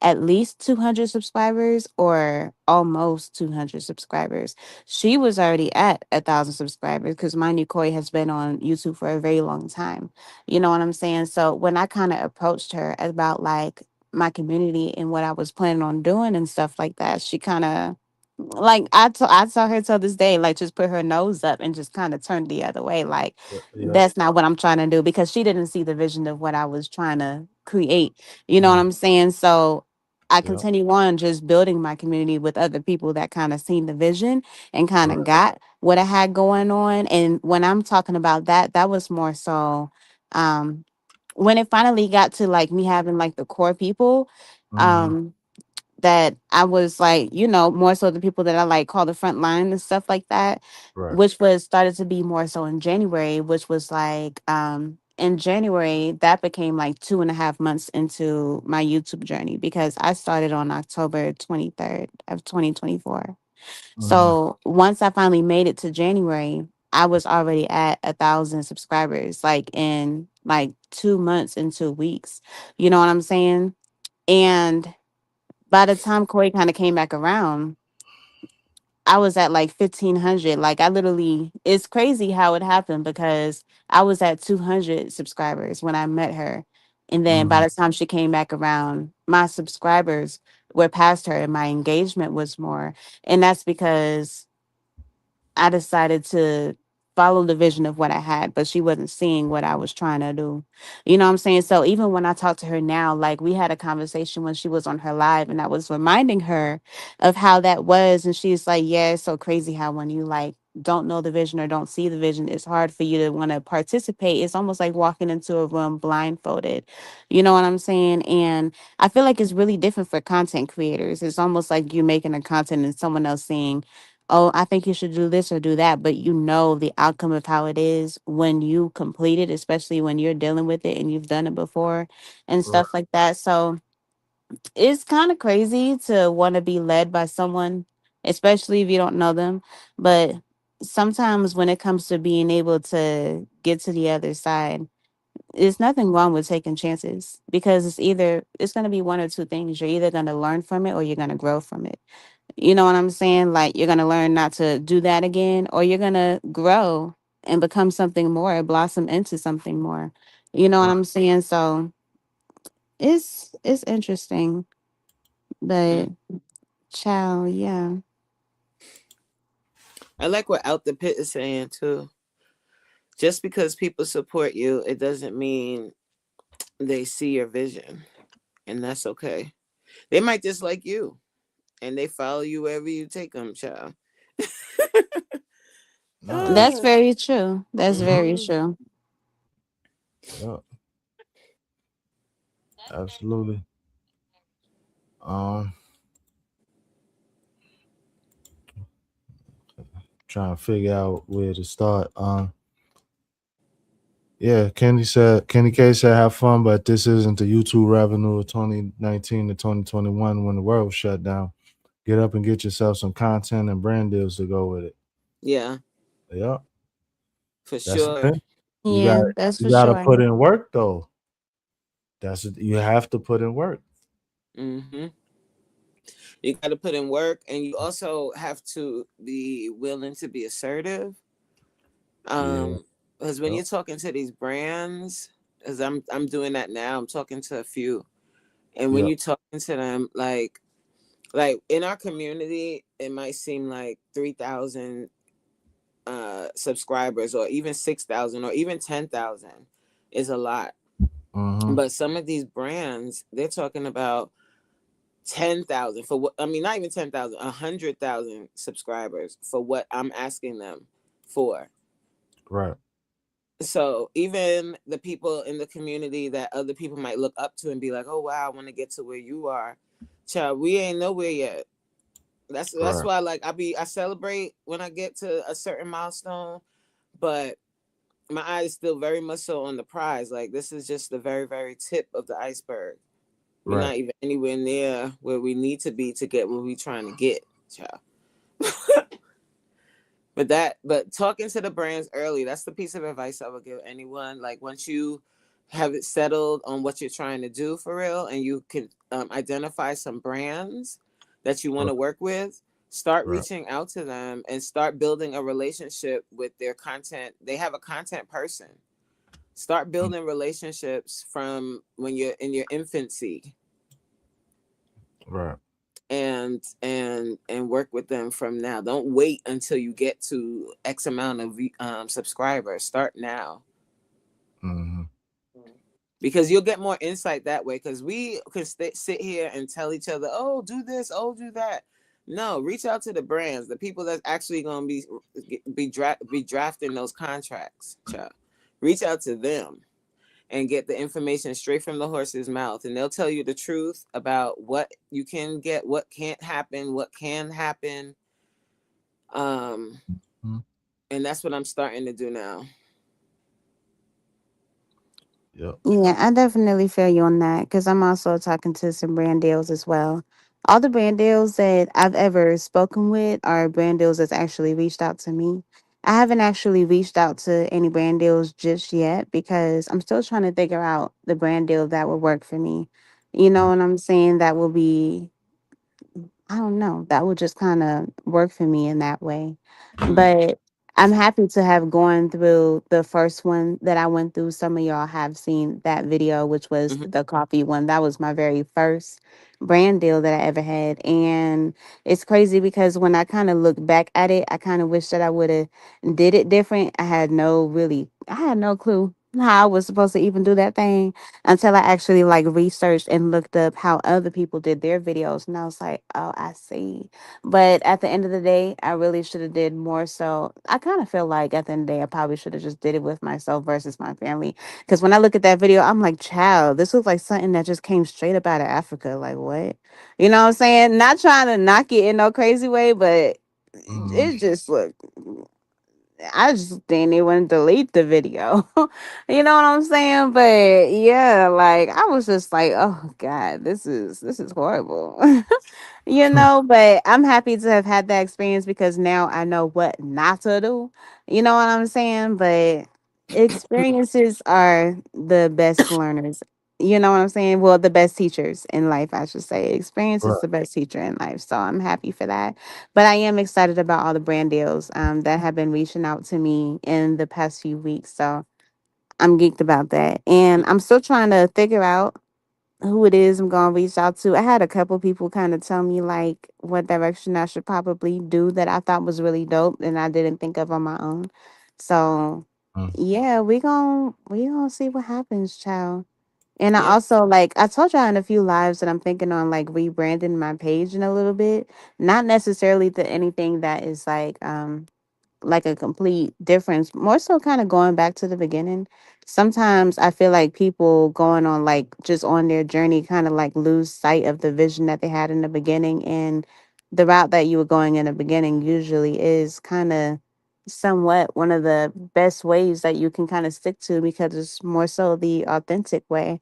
at least 200 subscribers or almost 200 subscribers. She was already at 1,000 subscribers because mind you, Corey has been on YouTube for a very long time. You know what I'm saying? So when I kind of approached her about like my community and what I was planning on doing and stuff like that, she kind of Like I tell her till this day, like just put her nose up and just kind of turn the other way. Like Yeah. that's not what I'm trying to do because she didn't see the vision of what I was trying to create. You know what Mm, I'm saying? So I yeah. continue on just building my community with other people that kind of seen the vision and kind of Right. got what I had going on. And when I'm talking about that, that was more so um when it finally got to like me having like the core people. Mm-hmm. Um that I was like, you know, more so the people that I like call the front line and stuff like that, Right. which was started to be more so in January, which was like in January, that became like 2.5 months into my YouTube journey because I started on October 23rd of 2024. Mm-hmm. So once I finally made it to January, I was already at 1,000 subscribers, like in like 2 months and 2 weeks. You know what I'm saying? And by the time Corey kind of came back around, I was at like 1,500. Like I literally, it's crazy how it happened because I was at 200 subscribers when I met her. And then Mm-hmm. by the time she came back around, my subscribers were past her and my engagement was more. And that's because I decided to follow the vision of what I had, but she wasn't seeing what I was trying to do. You know what I'm saying? So even when I talk to her now, like we had a conversation when she was on her live and I was reminding her of how that was. And she's like, yeah, it's so crazy how when you like don't know the vision or don't see the vision, it's hard for you to want to participate. It's almost like walking into a room blindfolded. You know what I'm saying? And I feel like it's really different for content creators. It's almost like you making a content and someone else saying, oh, I think you should do this or do that, but you know the outcome of how it is when you complete it, especially when you're dealing with it and you've done it before and Right. stuff like that. So it's kind of crazy to want to be led by someone, especially if you don't know them. But sometimes when it comes to being able to get to the other side, there's nothing wrong with taking chances because it's going to be one or two things. You're either going to learn from it or you're going to grow from it. You know what I'm saying? Like you're gonna learn not to do that again, or you're gonna grow and become something more, blossom into something more. You know what Right. I'm saying? So it's interesting, Mm. but child, yeah. I like what Out the Pit is saying too. Just because people support you, it doesn't mean they see your vision, and that's okay. They might dislike you, and they follow you wherever you take them, child. No, That's that's Ah, very true. That's very mhm. true. yeah, absolutely. Um, trying to figure out where to start. Yeah, Kenny K said have fun, but this isn't the YouTube revenue of 2019 to 2021 when the world shut down. Get up and get yourself some content and brand deals to go with it. Yeah, Yeah, for that's the sure. thing. You got Yeah, that's you for got to sure. put in work though. You have to put in work. Hmm. You got to put in work, and you also have to be willing to be assertive. Yeah. Because when Yep. you're talking to these brands, as I'm doing that now, I'm talking to a few, and when Yep. you're talking to them, like in our community, it might seem like 3,000 subscribers, or even 6,000, or even 10,000 is a lot. Mm-hmm. But some of these brands, they're talking about 10,000 for what, I mean, not even 10,000, 100,000 subscribers for what I'm asking them for. Right. So even the people in the community that other people might look up to and be like, oh wow, I want to get to where you are, child, we ain't nowhere yet. That's Right. why, like, I celebrate when I get to a certain milestone, but my eye is still very much so on the prize. Like, this is just the very, very tip of the iceberg. We're Right. not even anywhere near where we need to be to get what we're trying to get, child. But talking to the brands early, that's the piece of advice I would give anyone. Like, once you have it settled on what you're trying to do for real, and you can identify some brands that you want Right. to work with, start Right. reaching out to them and start building a relationship with their content. They have a content person. Start Mm, building relationships from when you're in your infancy. right. and work with them from now. Don't wait until you get to X amount of subscribers. Start now. Mhm. Because you'll get more insight that way. Because we can sit here and tell each other, "Oh, do this. Oh, do that." No, reach out to the brands, the people that's actually going to be drafting those contracts. Child. Reach out to them and get the information straight from the horse's mouth, and they'll tell you the truth about what you can get, what can't happen, what can happen. Mhm. And that's what I'm starting to do now. Yep. Yeah, I definitely feel you on that because I'm also talking to some brand deals as well. All the brand deals that I've ever spoken with are brand deals that's actually reached out to me. I haven't actually reached out to any brand deals just yet because I'm still trying to figure out the brand deal that will work for me. You know Mm. what I'm saying? That will be, I don't know, that would just kind of work for me in that way. But I'm happy to have gone through the first one that I went through. Some of y'all have seen that video, which was Mhm. the coffee one. That was my very first brand deal that I ever had. And it's crazy because when I kind of look back at it, I kind of wish that I would have did it different. I had no clue how I was supposed to even do that thing until I actually like researched and looked up how other people did their videos. And I was like, oh, I see. But at the end of the day, I really should have did more. So I kind of feel like at the end of the day, I probably should have just did it with myself versus my family. Because when I look at that video, I'm like, child, this looks like something that just came straight up out of Africa. Like what? You know what I'm saying? Not trying to knock it in no crazy way, but Mhm. it just looked. I just didn't even delete the video. You know what I'm saying? But yeah, like I was just like, oh God, this is horrible. You know, but I'm happy to have had that experience because now I know what not to do. You know what I'm saying? But experiences are the best learners. You know what I'm saying? Well, the best teachers in life, I should say. Experience is Right. the best teacher in life. So I'm happy for that. But I am excited about all the brand deals that have been reaching out to me in the past few weeks. So I'm geeked about that. And I'm still trying to figure out who it is I'm gonna reach out to. I had a couple people kind of tell me like what direction I should probably do that I thought was really dope and I didn't think of on my own. So Mm. yeah, we gonna see what happens, child. And I Yeah. also like I told y'all in a few lives that I'm thinking on like rebranding my page in a little bit. Not necessarily to anything that is like a complete difference. More so kind of going back to the beginning. Sometimes I feel like people going on like just on their journey kind of like lose sight of the vision that they had in the beginning and the route that you were going in the beginning usually is kind of somewhat one of the best ways that you can kind of stick to because it's more so the authentic way.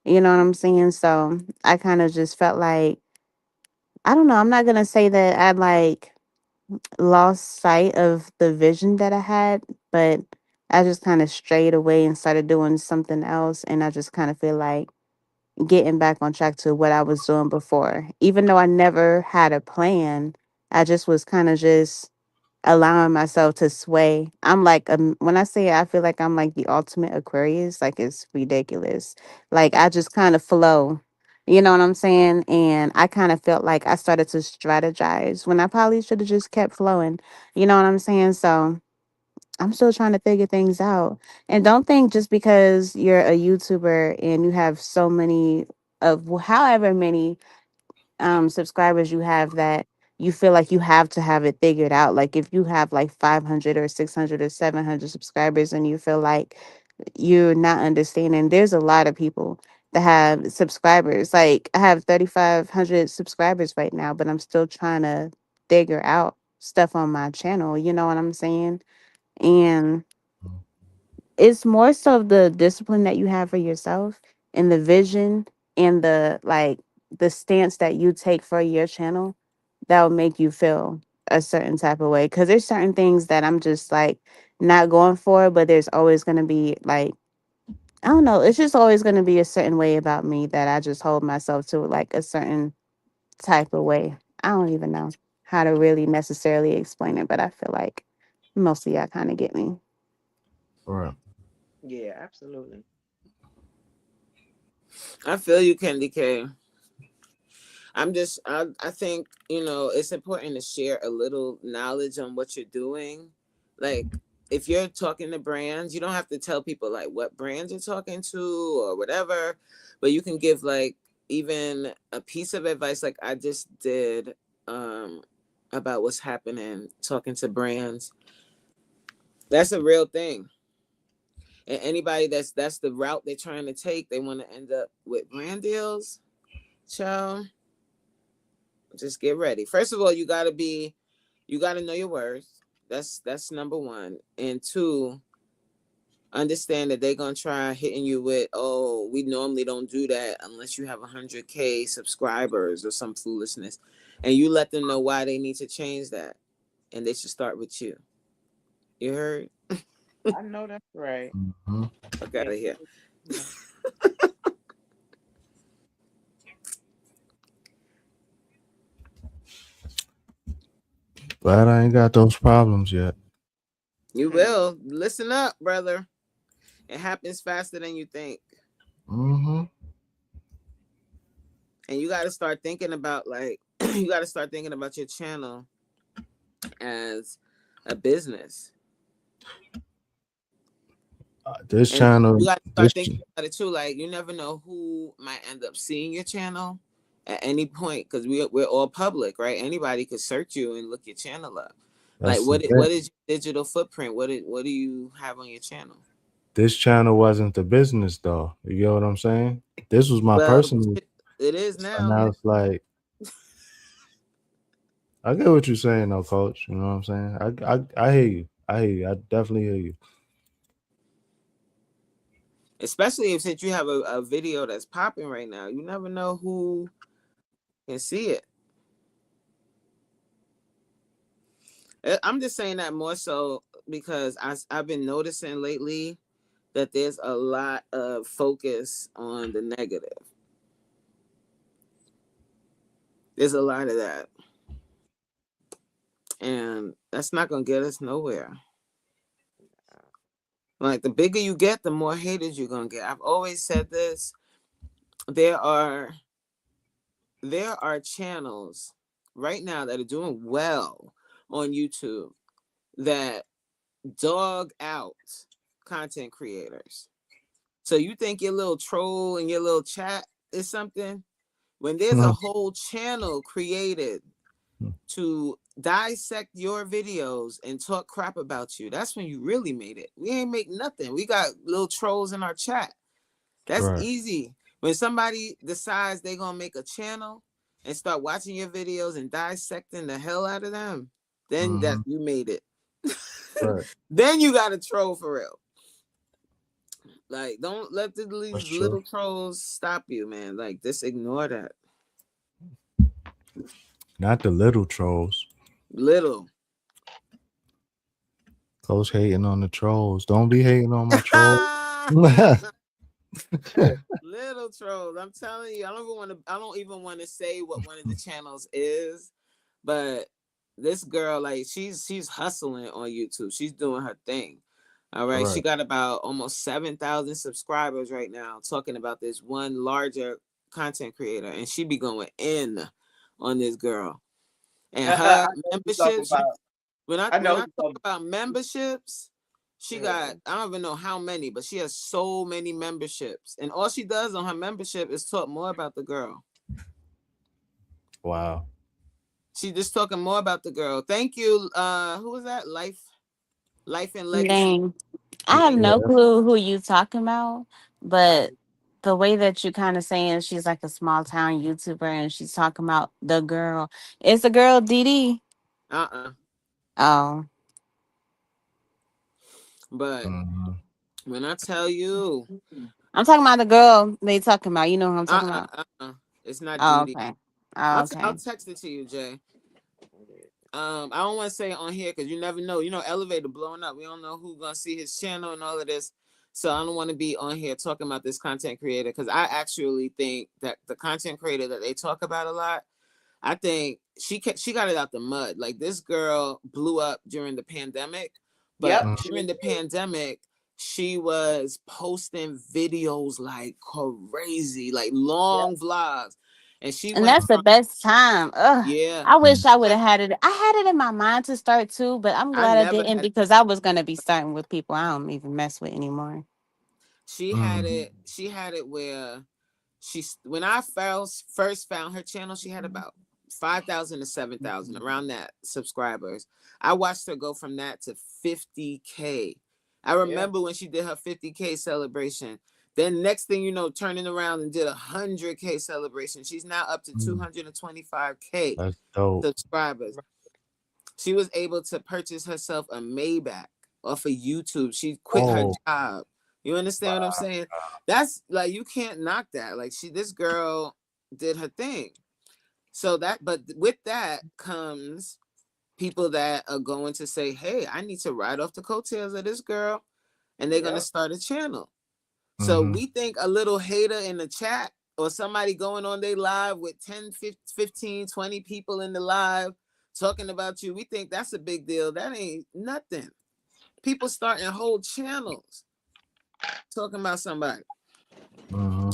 You know what I'm saying? So I kind of just felt like I don't know, I'm not gonna say that I like lost sight of the vision that I had, but I just kind of strayed away and started doing something else. And I just kind of feel like getting back on track to what I was doing before. Even though I never had a plan, I just was kind of just allowing myself to sway. I'm like, when I say I feel like I'm like the ultimate Aquarius, like it's ridiculous. Like I just kind of flow. You know what I'm saying? And I kind of felt like I started to strategize when I probably should have just kept flowing. You know what I'm saying? So I'm still trying to figure things out. And don't think just because you're a YouTuber and you have so many of however many subscribers you have that you feel like you have to have it figured out. Like if you have like 500 or 600 or 700 subscribers and you feel like you're not understanding, there's a lot of people that have subscribers. Like I have 3,500 subscribers right now, but I'm still trying to figure out stuff on my channel. You know what I'm saying? And it's more so the discipline that you have for yourself and the vision and the like the stance that you take for your channel that will make you feel a certain type of way because there's certain things that I'm just like not going for, but there's always going to be like I don't know, it's just always going to be a certain way about me that I just hold myself to like a certain type of way. I don't even know how to really necessarily explain it, but I feel like most of y'all kind of get me. Right. Yeah, absolutely. I feel you, Candy K. I think, you know, it's important to share a little knowledge on what you're doing. Like, if you're talking to brands, you don't have to tell people like what brands you're talking to or whatever, but you can give like even a piece of advice, like I just did, about what's happening, talking to brands. That's a real thing. And anybody that's the route they're trying to take, they want to end up with brand deals. Child, just get ready. First of all, you gotta know your worth. That's number one. And two, understand that they're gonna try hitting you with, oh, we normally don't do that unless you have 100K subscribers or some foolishness. And you let them know why they need to change that. And they should start with you. You heard? I know that's right. Mhm. Fuck out of here. Glad I ain't got those problems yet. You will. Listen up, brother. It happens faster than you think. Mm-hmm. And you got to start thinking about like you got to start thinking about your channel as a business. This And channel, you got to this start thinking about it too. Like, you never know who might end up seeing your channel at any point, because we're all public, right? Anybody could search you and look your channel up. Like, that's what the what thing. is your digital footprint? What do you have on your channel? This channel wasn't the business though. You get what I'm saying? This was my Well, personal. it is So now. now it's like, I get what you're saying though, coach. You know what I'm saying? I hear you. I hear you. I definitely hear you. Especially if since you have a video that's popping right now. You never know who can see it. I'm just saying that more so because I've been noticing lately that there's a lot of focus on the negative. There's a lot of that. And that's not going to get us nowhere. Like, the bigger you get, the more haters you're going to get. I've always said this. There are channels right now that are doing well on YouTube that dog out content creators. So you think your little troll and your little chat is something? When there's a whole channel created to dissect your videos and talk crap about you, that's when you really made it. We ain't make nothing. We got little trolls in our chat. That's Right. easy. When somebody decides they're gonna make a channel and start watching your videos and dissecting the hell out of them, then that you made it. Right. Then you got a troll for real. Like, don't let these That's little true. trolls stop you, man. Like, just ignore that. Not the little trolls. Little. Coach hating on the trolls. Don't be hating on my trolls. Little trolls. I'm telling you, I don't even want to say what one of the channels is, but this girl, like, she's hustling on YouTube. She's doing her thing. All right. She got about almost 7,000 subscribers right now, talking about this one larger content creator, and she be going in on this girl. And her memberships, when I talk about memberships, she got, I don't even know how many, but she has so many memberships. And all she does on her membership is talk more about the girl. Wow. She just talking more about the girl. Thank you. Who was that? Life and Legacy. Dang. I have no clue who you talking about, but the way that you kind of saying she's like a small town YouTuber and she's talking about the girl. It's the girl DD. Oh. But when I tell you, I'm talking about the girl they talking about. You know who I'm talking about? It's not Oh, DD. okay. I'll text it to you, Jay. I don't want to say it on here because you never know. You know, Elevator blowing up. We don't know who's gonna see his channel and all of this. So I don't want to be on here talking about this content creator, because I actually think that the content creator that they talk about a lot, I think she got it out the mud. Like, this girl blew up during the pandemic, but during the pandemic, she was posting videos like crazy, like long vlogs. and she And went that's the from best time. Ugh. yeah. I wish I She would went, have had it. I had it in my mind to start too, but I'm I glad I never didn't had. because I was gonna be starting with people I don't even mess with anymore. She had Mm-hmm. it. She had it where when I first found her channel, she had about 5,000 to 7,000 around that subscribers. I watched her go from that to 50K. I Yeah. remember when she did her 50K celebration. Then next thing you know, turning around and did 100K celebration. She's now up to Mm. 225K That's dope. subscribers. She was able to purchase herself a Maybach off of YouTube. She quit her Oh, job. You understand what I'm saying? That's like you can't knock that. Like this girl did her thing. So but with that comes people that are going to say, "Hey, I need to ride off the coattails of this girl," and they're going to Yep. start a channel. So mm-hmm. we think a little hater in the chat or somebody going on their live with 10, 15, 20 people in the live talking about you, we think that's a big deal. That ain't nothing. People starting whole channels talking about somebody. Mm-hmm.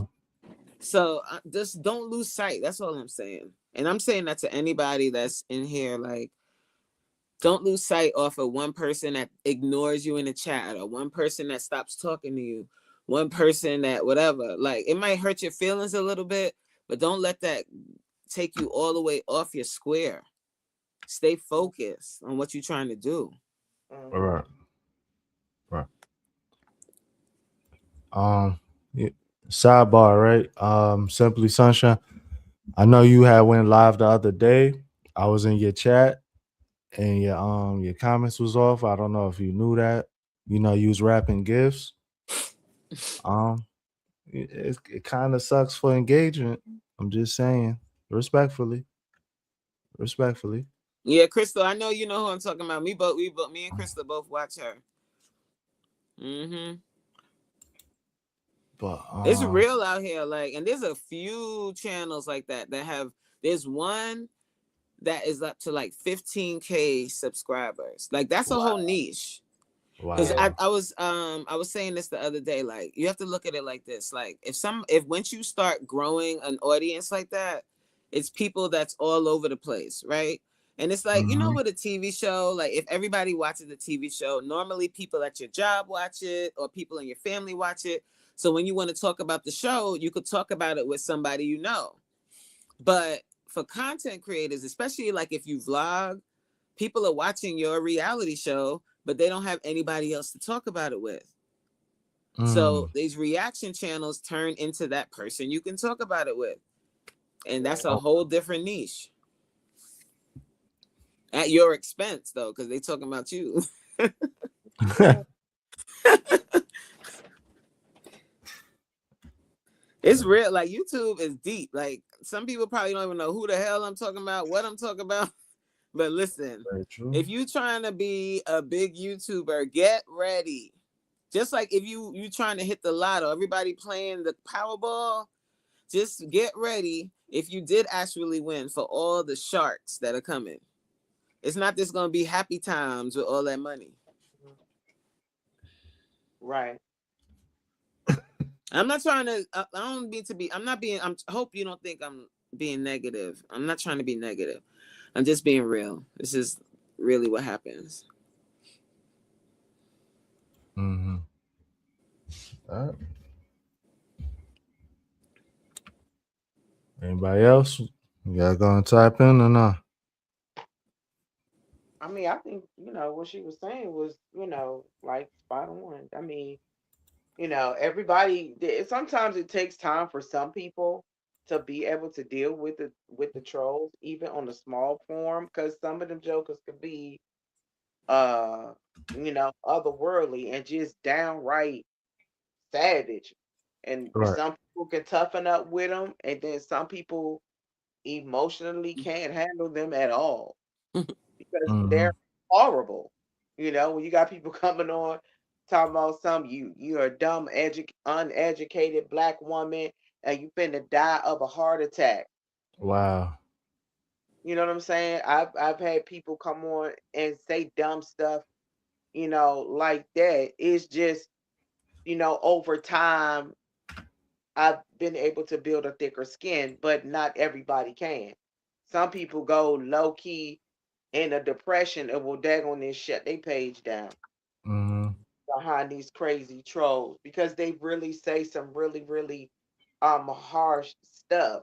So just don't lose sight. That's all I'm saying. And I'm saying that to anybody that's in here, like, don't lose sight off of one person that ignores you in the chat or one person that stops talking to you, one person that whatever. Like, it might hurt your feelings a little bit, but don't let that take you all the way off your square. Stay focused on what you're trying to do. All right. Right. Yeah. Sidebar, right? Simply Sunshine. I know you had went live the other day. I was in your chat and your comments was off. I don't know if you knew that. You know, you was rapping gifts. Um, it kind of sucks for engagement. I'm just saying, respectfully, respectfully. Yeah, Crystal, I know you know who I'm talking about. Me and Crystal both watch her. But It's real out here, like, and there's a few channels like that have. There's one that is up to like 15K subscribers. Like that's a whole niche. Because wow. I was saying this the other day. Like you have to look at it like this. Like if once you start growing an audience like that, it's people that's all over the place, right? And it's like, you know, Mm-hmm. with a TV show, like if everybody watches a TV show, normally people at your job watch it or people in your family watch it. So when you want to talk about the show, you could talk about it with somebody you know. But for content creators, especially like if you vlog, people are watching your reality show, but they don't have anybody else to talk about it with. So these reaction channels turn into that person you can talk about it with. And that's a whole different niche. At your expense, though, because they talking about you. It's real. Like YouTube is deep. Like some people probably don't even know who the hell I'm talking about, what I'm talking about. But listen, Very true. if you trying to be a big YouTuber, get ready. Just like if you trying to hit the lotto, everybody playing the Powerball, just get ready if you did actually win for all the sharks that are coming. It's not just gonna be happy times with all that money. Right. I'm not trying to. I don't mean to be. I'm not being. I hope you don't think I'm being negative. I'm not trying to be negative. I'm just being real. This is really what happens. Mm-hmm. Anybody else? You gotta go and type in or not? I mean, I think, what she was saying was, like spot on. I mean, everybody, sometimes it takes time for some people to be able to deal with the trolls, even on a small form, because some of them jokers could be, uh, otherworldly and just downright savage. And Right. some people can toughen up with them, and then some people emotionally can't handle them at all because Mm-hmm. they're horrible. When you got people coming on talking about you're a dumb, uneducated black woman and you finna die of a heart attack. Wow. You know what I'm saying? I've had people come on and say dumb stuff, like that. It's just, over time, I've been able to build a thicker skin, but not everybody can. Some people go low key in a depression and will daggone this shut their page down Mm-hmm. behind these crazy trolls because they really say some really, really harsh stuff.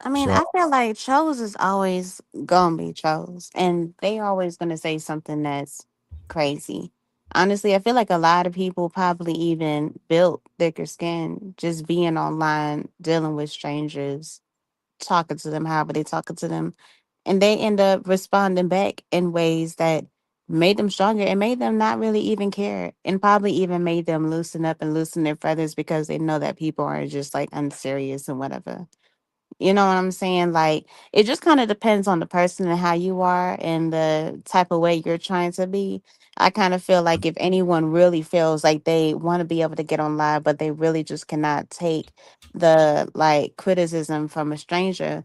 I mean, So I feel like trolls is always gonna be trolls, and they always gonna say something that's crazy. Honestly, I feel like a lot of people probably even built thicker skin just being online, dealing with strangers, talking to them however they talking to them, and they end up responding back in ways that made them stronger and made them not really even care, and probably even made them loosen up and loosen their feathers because they know that people are just like unserious and whatever. You know what I'm saying? Like, it just kind of depends on the person and how you are and the type of way you're trying to be. I kind of feel like if anyone really feels like they want to be able to get on live, but they really just cannot take the like criticism from a stranger,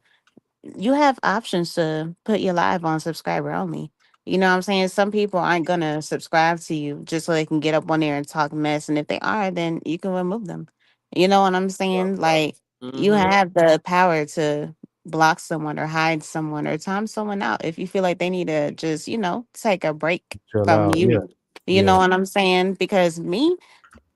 you have options to put your live on subscriber only. You know what I'm saying? Some people aren't gonna subscribe to you just so they can get up on there and talk mess. And if they are, then you can remove them. You know what I'm saying? Like, you Mm-hmm. have the power to block someone or hide someone or time someone out if you feel like they need to just, take a break chill from out. Yeah. you. You know Yeah. what I'm saying? Because me,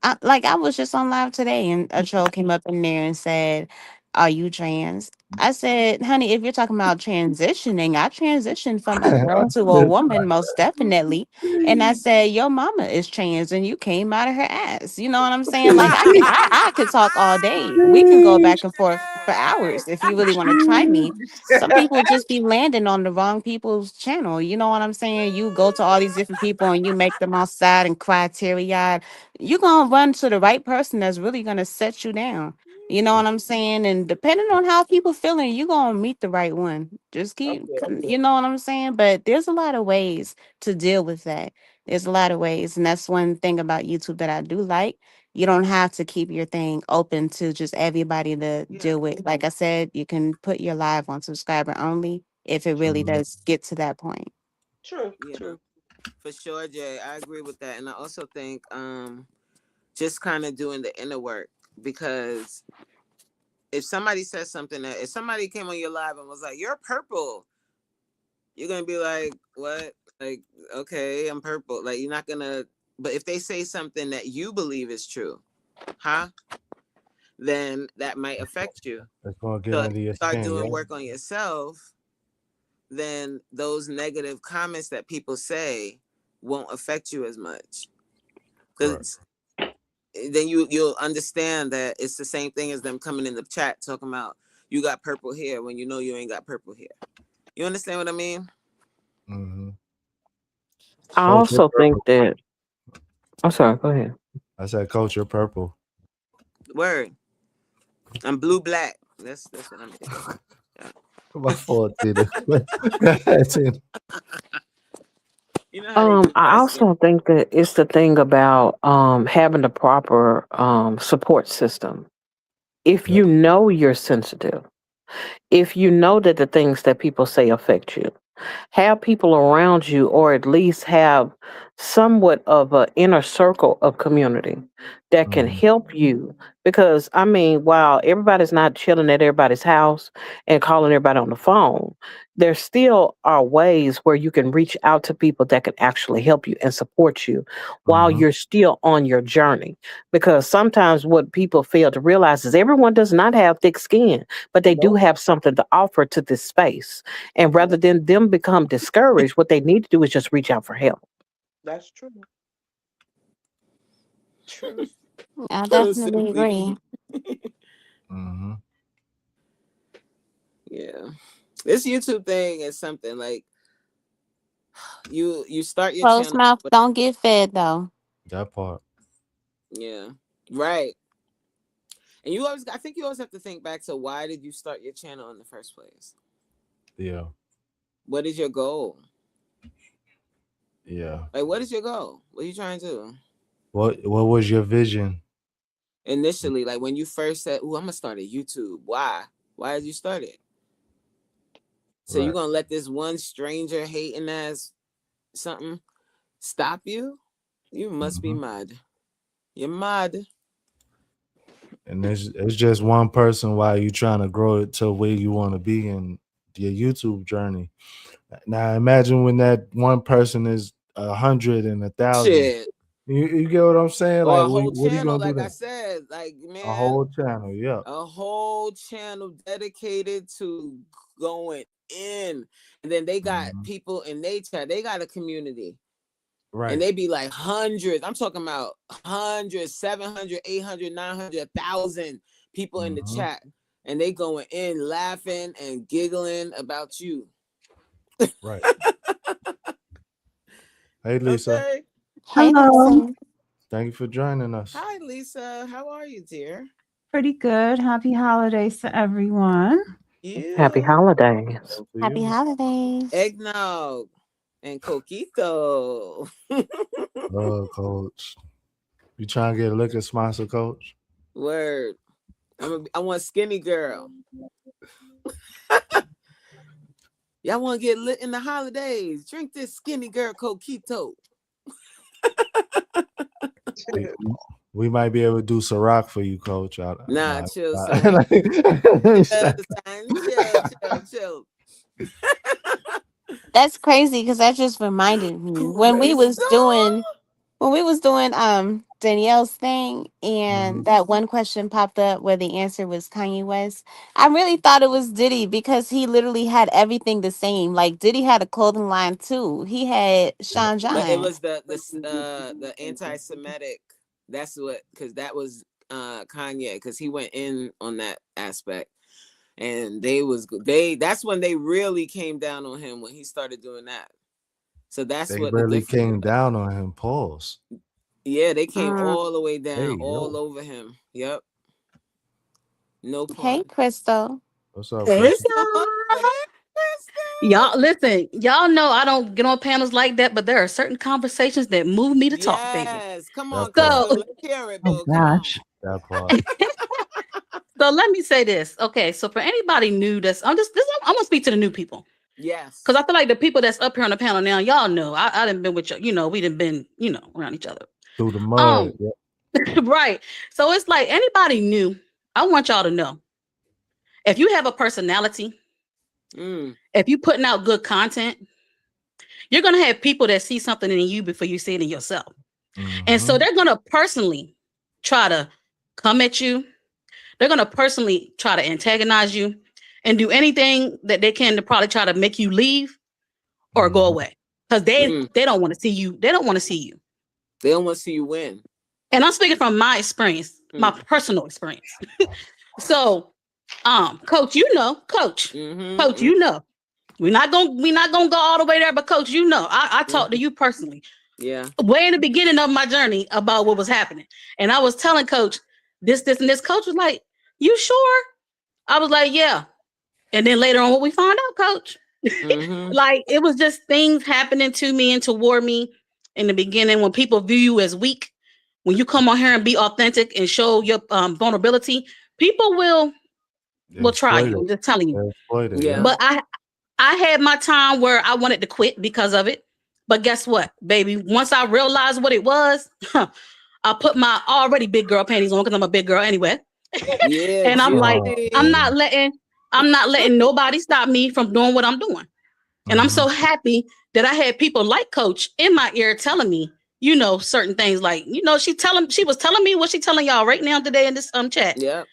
I was just on live today and a troll came up in there and said, "Are you trans?" I said, "Honey, if you're talking about transitioning, I transitioned from a girl to a woman, most definitely." And I said, "Your mama is trans and you came out of her ass." You know what I'm saying? Like, I could talk all day. We can go back and forth for hours if you really want to try me. Some people just be landing on the wrong people's channel. You know what I'm saying? You go to all these different people and you make them all sad and cry teary eyed. You're gonna run to the right person that's really gonna set you down. You know what I'm saying? And depending on how people feeling, you're gonna meet the right one. Just keep, Okay. you know what I'm saying? But there's a lot of ways to deal with that. There's a lot of ways, and that's one thing about YouTube that I do like. You don't have to keep your thing open to just everybody to Yeah. deal with. Like I said, you can put your live on subscriber only if it really Mhm. does get to that point. True, Yeah, true. for sure, Jay. I agree with that, and I also think just kind of doing the inner work, because if somebody says something, that if somebody came on your live and was like, "You're purple," you're gonna be like, "What?" Like, okay, I'm purple. Like, you're not gonna. But if they say something that you believe is true, huh? Then that might affect you. That's gonna get So if under your you start skin. doing Yeah. work on yourself, then those negative comments that people say won't affect you as much. Right. Because then you'll understand that it's the same thing as them coming in the chat talking about you got purple hair when you know you ain't got purple hair. You understand what I mean? Mm-hmm. I Coach, you're also think purple. that. I'm sorry. Go ahead. I said, Coach, you're purple. Word. I'm blue black. That's what I'm doing. Yeah. My fault, Tina. Go ahead, Tina. You know how they do I dark skin. also think that it's the thing about having the proper support system. If Yep. you know you're sensitive, if you know that the things that people say affect you, have people around you, or at least have somewhat of an inner circle of community that can Mm-hmm. help you. Because I mean, while everybody's not chilling at everybody's house and calling everybody on the phone, there still are ways where you can reach out to people that can actually help you and support you while Mm-hmm. you're still on your journey. Because sometimes what people fail to realize is everyone does not have thick skin, but they do Nope. have something to offer to this space. And rather than them become discouraged, what they need to do is just reach out for help. That's true. True. I So definitely silly. agree. Mm-hmm. Yeah. This YouTube thing is something like you start your Closed channel. mouth don't get fed though. That part. Yeah. Right. And you always, I think you always have to think back to why did you start your channel in the first place? Yeah. What is your goal? Yeah. Like, what is your goal? What are you trying to do? What was your vision? Initially, like when you first said, "Oh, I'm gonna start a YouTube." Why? Why did you start it? So you Right. gonna let this one stranger hating ass something stop you? You must be Mm-hmm. mad. You're mad. And it's just one person while you trying to grow it to where you want to be in your YouTube journey. Now imagine when that one person is 100 and 1,000. Shit. You get what I'm saying? Or Like, a whole what are you channel, gonna do like I then? said, like A man, whole channel, yeah. a whole channel dedicated to going in. And then they got Mhm. people in their chat, they got a community. Right. And they be like hundreds. I'm talking about hundreds, 700, 800, 900, 1,000 people in the Mhm. chat. And they going in laughing and giggling about you. Right. Hey Lisa, Okay. Hey, Hello. Lisa. thank you for joining us. Hi, Lisa. How are you, dear? Pretty good. Happy holidays to everyone. Happy You. holidays. Good for Happy you. holidays. Eggnog and coquito. Coach. You trying to get a liquor sponsor, Coach? Word. I want skinny girl. Y'all want to get lit in the holidays? Drink this skinny girl coquito. We might be able to do Ciroc for you, Coach. Nah, chill, nah. son. Chill, Son. son. Chill. That's crazy because that just reminded me when we was doing Danielle's thing and Mhm. that one question popped up where the answer was Kanye West. I really thought it was Diddy because he literally had everything the same. Like Diddy had a clothing line too. He had Sean But it John. was the anti-Semitic. That's what, because that was Kanye, because he went in on that aspect, and that's when they really came down on him when he started doing that. So that's They what the really difference. came down on him. Pause. Yeah, they came Mm. all the way down, Hey, all yo. over him. Yep. No Hey, pun. Crystal. What's up, Hey, Chris? y'all. Crystal. Y'all, listen, y'all know I don't get on panels like that, but there are certain conversations that move me to talk, baby. Yes. Come That on, part. Crystal. So, Let's hear it, Oh boo. Come on. gosh. That part. so let me say this. Okay, so for anybody new, I'm gonna speak to the new people Yes. because I feel like the people that's up here on the panel now, y'all know I didn't been with you, we didn't been, around each other. Through the mud. Yeah. Right. So it's like anybody new, I want y'all to know if you have a personality, if you putting out good content, you're gonna have people that see something in you before you see it in yourself. And so Mhm. they're going to personally try to come at you. They're going to personally try to antagonize you and do anything that they can to probably try to make you leave or go Mhm. away because they don't want to see you. They don't want to see you. They don't want to see you win. And I'm speaking from my experience, my personal experience. So, Coach, Coach, you know, we're not gonna go all the way there, but Coach, I talked to you personally. Yeah. Way in the beginning of my journey about what was happening. And I was telling Coach this, and this. Coach was like, "You sure?" I was like, "Yeah." And then later on, what we found out, Coach, like it was just things happening to me and toward me in the beginning when people view you as weak. When you come on here and be authentic and show your vulnerability, people will try you. I'm just telling you. Yeah. But I had my time where I wanted to quit because of it. But guess what, baby? Once I realized what it was, I put my already big girl panties on because I'm a big girl anyway. Yeah. And I'm like, Judy. I'm not letting nobody stop me from doing what I'm doing. And I'm so happy that I had people like Coach in my ear telling me, certain things like, she was telling me what she telling y'all right now today in this chat. Yeah.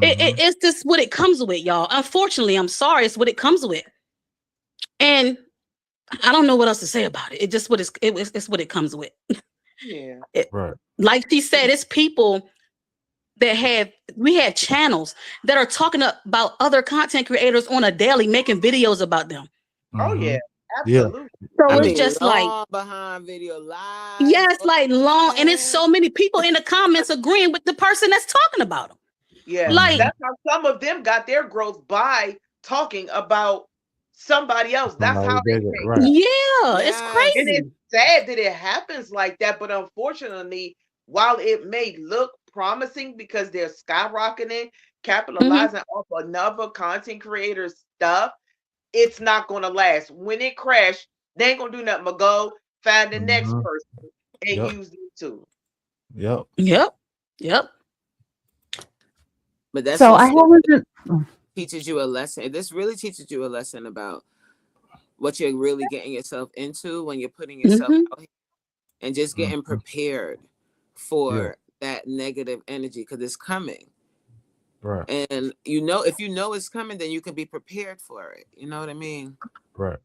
It's just what it comes with, y'all. Unfortunately, I'm sorry, it's what it comes with. And I don't know what else to say about it. It's just it's what it comes with. Yeah. Right. Like she said, it's people that we had channels that are talking about other content creators on a daily, making videos about them. Oh yeah, Yeah. absolutely. So I it's mean, just like, long behind video live. yes, like long, and it's so many people in the comments agreeing with the person that's talking about them. Yeah, Like, that's how some of them got their growth by talking about somebody else. That's Somebody how they bigger, came. right. yeah, it's Yes. crazy. And it's sad that it happens like that, but unfortunately, while it may look promising because they're skyrocketing, capitalizing off another content creator's stuff, it's not going to last. When it crashed, they ain't going to do nothing but go find the next person and use them too. Yep. Yep. Yep. But that's So I just haven't been. Oh, teaches you a lesson. This really teaches you a lesson about what you're really getting yourself into when you're putting yourself Hmm. out here and just getting prepared Yeah. for that negative energy because it's coming. Right. And you know, if you know it's coming, then you can be prepared for it. You know what I mean? Right.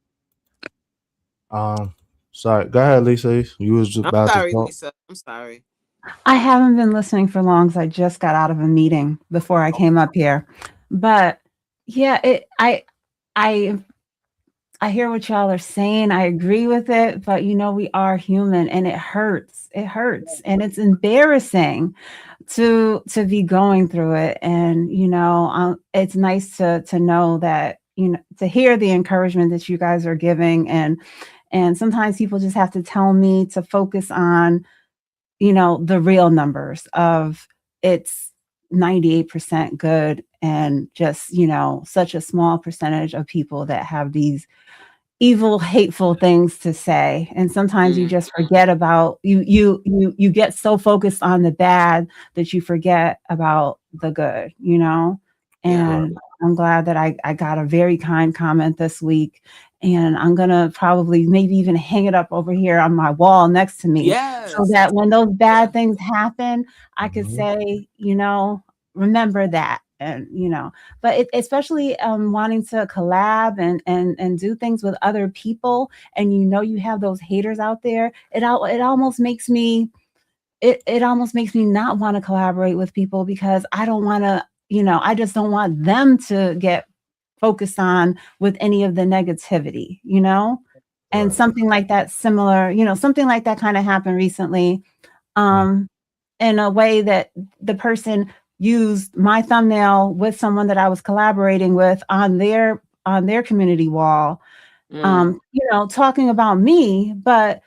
Sorry. Go ahead, Lisa. You was just I'm about to sorry, talk. Lisa. I'm sorry. I haven't been listening for long because I just got out of a meeting before I came up here. But yeah, I I hear what y'all are saying. I agree with it, but we are human and it hurts. It hurts and it's embarrassing to be going through it. And it's nice to know that, to hear the encouragement that you guys are giving. And sometimes people just have to tell me to focus on, the real numbers of it's 98% good and just, such a small percentage of people that have these evil, hateful things to say. And sometimes you just forget about you get so focused on the bad that you forget about the good. Yeah. And I'm glad that I got a very kind comment this week. And I'm gonna probably maybe even hang it up over here on my wall next to me. So Yes. that when those Yeah. bad things happen, I could say, remember that. And but especially wanting to collab and do things with other people, and you have those haters out there, it almost makes me it almost makes me not want to collaborate with people because I don't want to, I just don't want them to get focused on with any of the negativity, and Right. something like that similar, something like that kind of happened recently, in a way that the person used my thumbnail with someone that I was collaborating with on their community wall, talking about me, but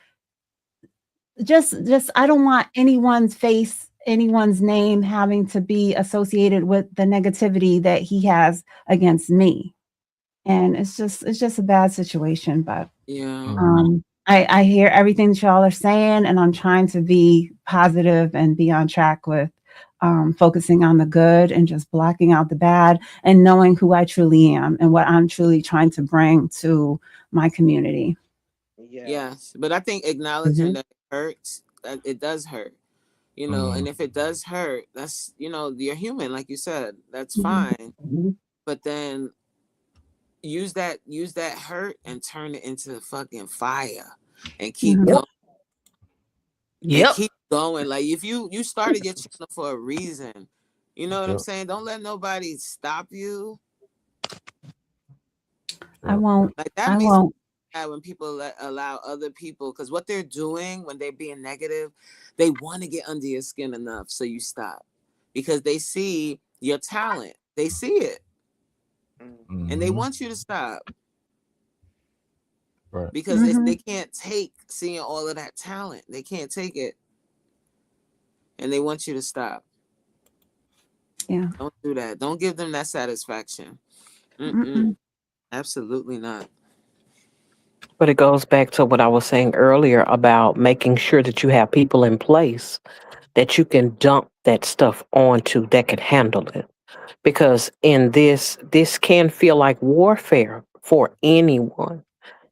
just I don't want anyone's face, anyone's name having to be associated with the negativity that he has against me. And it's just a bad situation, but Yeah. I hear everything that y'all are saying, and I'm trying to be positive and be on track with focusing on the good and just blocking out the bad and knowing who I truly am and what I'm truly trying to bring to my community. Yes. But I think acknowledging that it hurts, that it does hurt. And if it does hurt, that's you're human, like you said. That's fine. But then use that hurt and turn it into fucking fire and keep going. And Yep. keep going. Like if you started your channel for a reason, you know what I'm saying? Don't let nobody stop you. I won't. Like that I makes won't. me mad when people allow other people, because what they're doing when they're being negative, they want to get under your skin enough so you stop, because they see your talent, they see it, and they want you to stop. Right. Because they can't take seeing all of that talent. They can't take it. And they want you to stop. Yeah. Don't do that. Don't give them that satisfaction. Absolutely not. But it goes back to what I was saying earlier about making sure that you have people in place that you can dump that stuff onto that can handle it. Because in this can feel like warfare for anyone,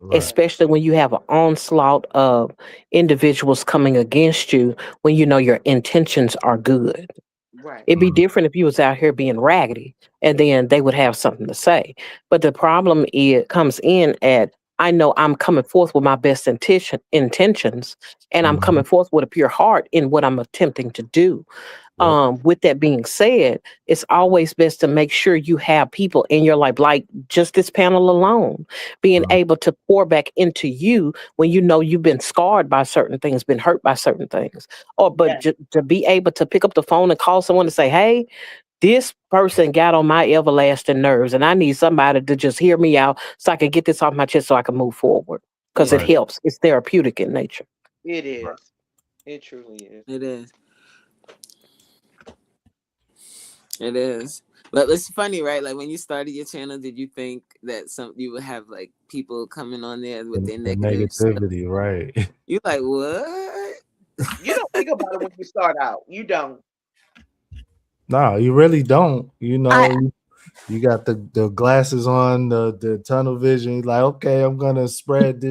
Right. especially when you have an onslaught of individuals coming against you when you know your intentions are good. Right. It'd be different if you was out here being raggedy and then they would have something to say. But the problem comes in at, I know I'm coming forth with my best intentions, and I'm coming forth with a pure heart in what I'm attempting to do. With that being said, it's always best to make sure you have people in your life, like just this panel alone, being able to pour back into you when you know you've been scarred by certain things, been hurt by certain things, but to be able to pick up the phone and call someone to say, hey, this person got on my everlasting nerves and I need somebody to just hear me out so I can get this off my chest so I can move forward, because it helps. It's therapeutic in nature. It is. It truly is. It is. It is. But it's funny, right? Like when you started your channel, did you think that you would have like people coming on there with their The negative stuff? negativity, right? You like, what? You don't think about it when you start out. You don't. No, you really don't. I You got the glasses on, the tunnel vision. You're like, okay, I'm gonna spread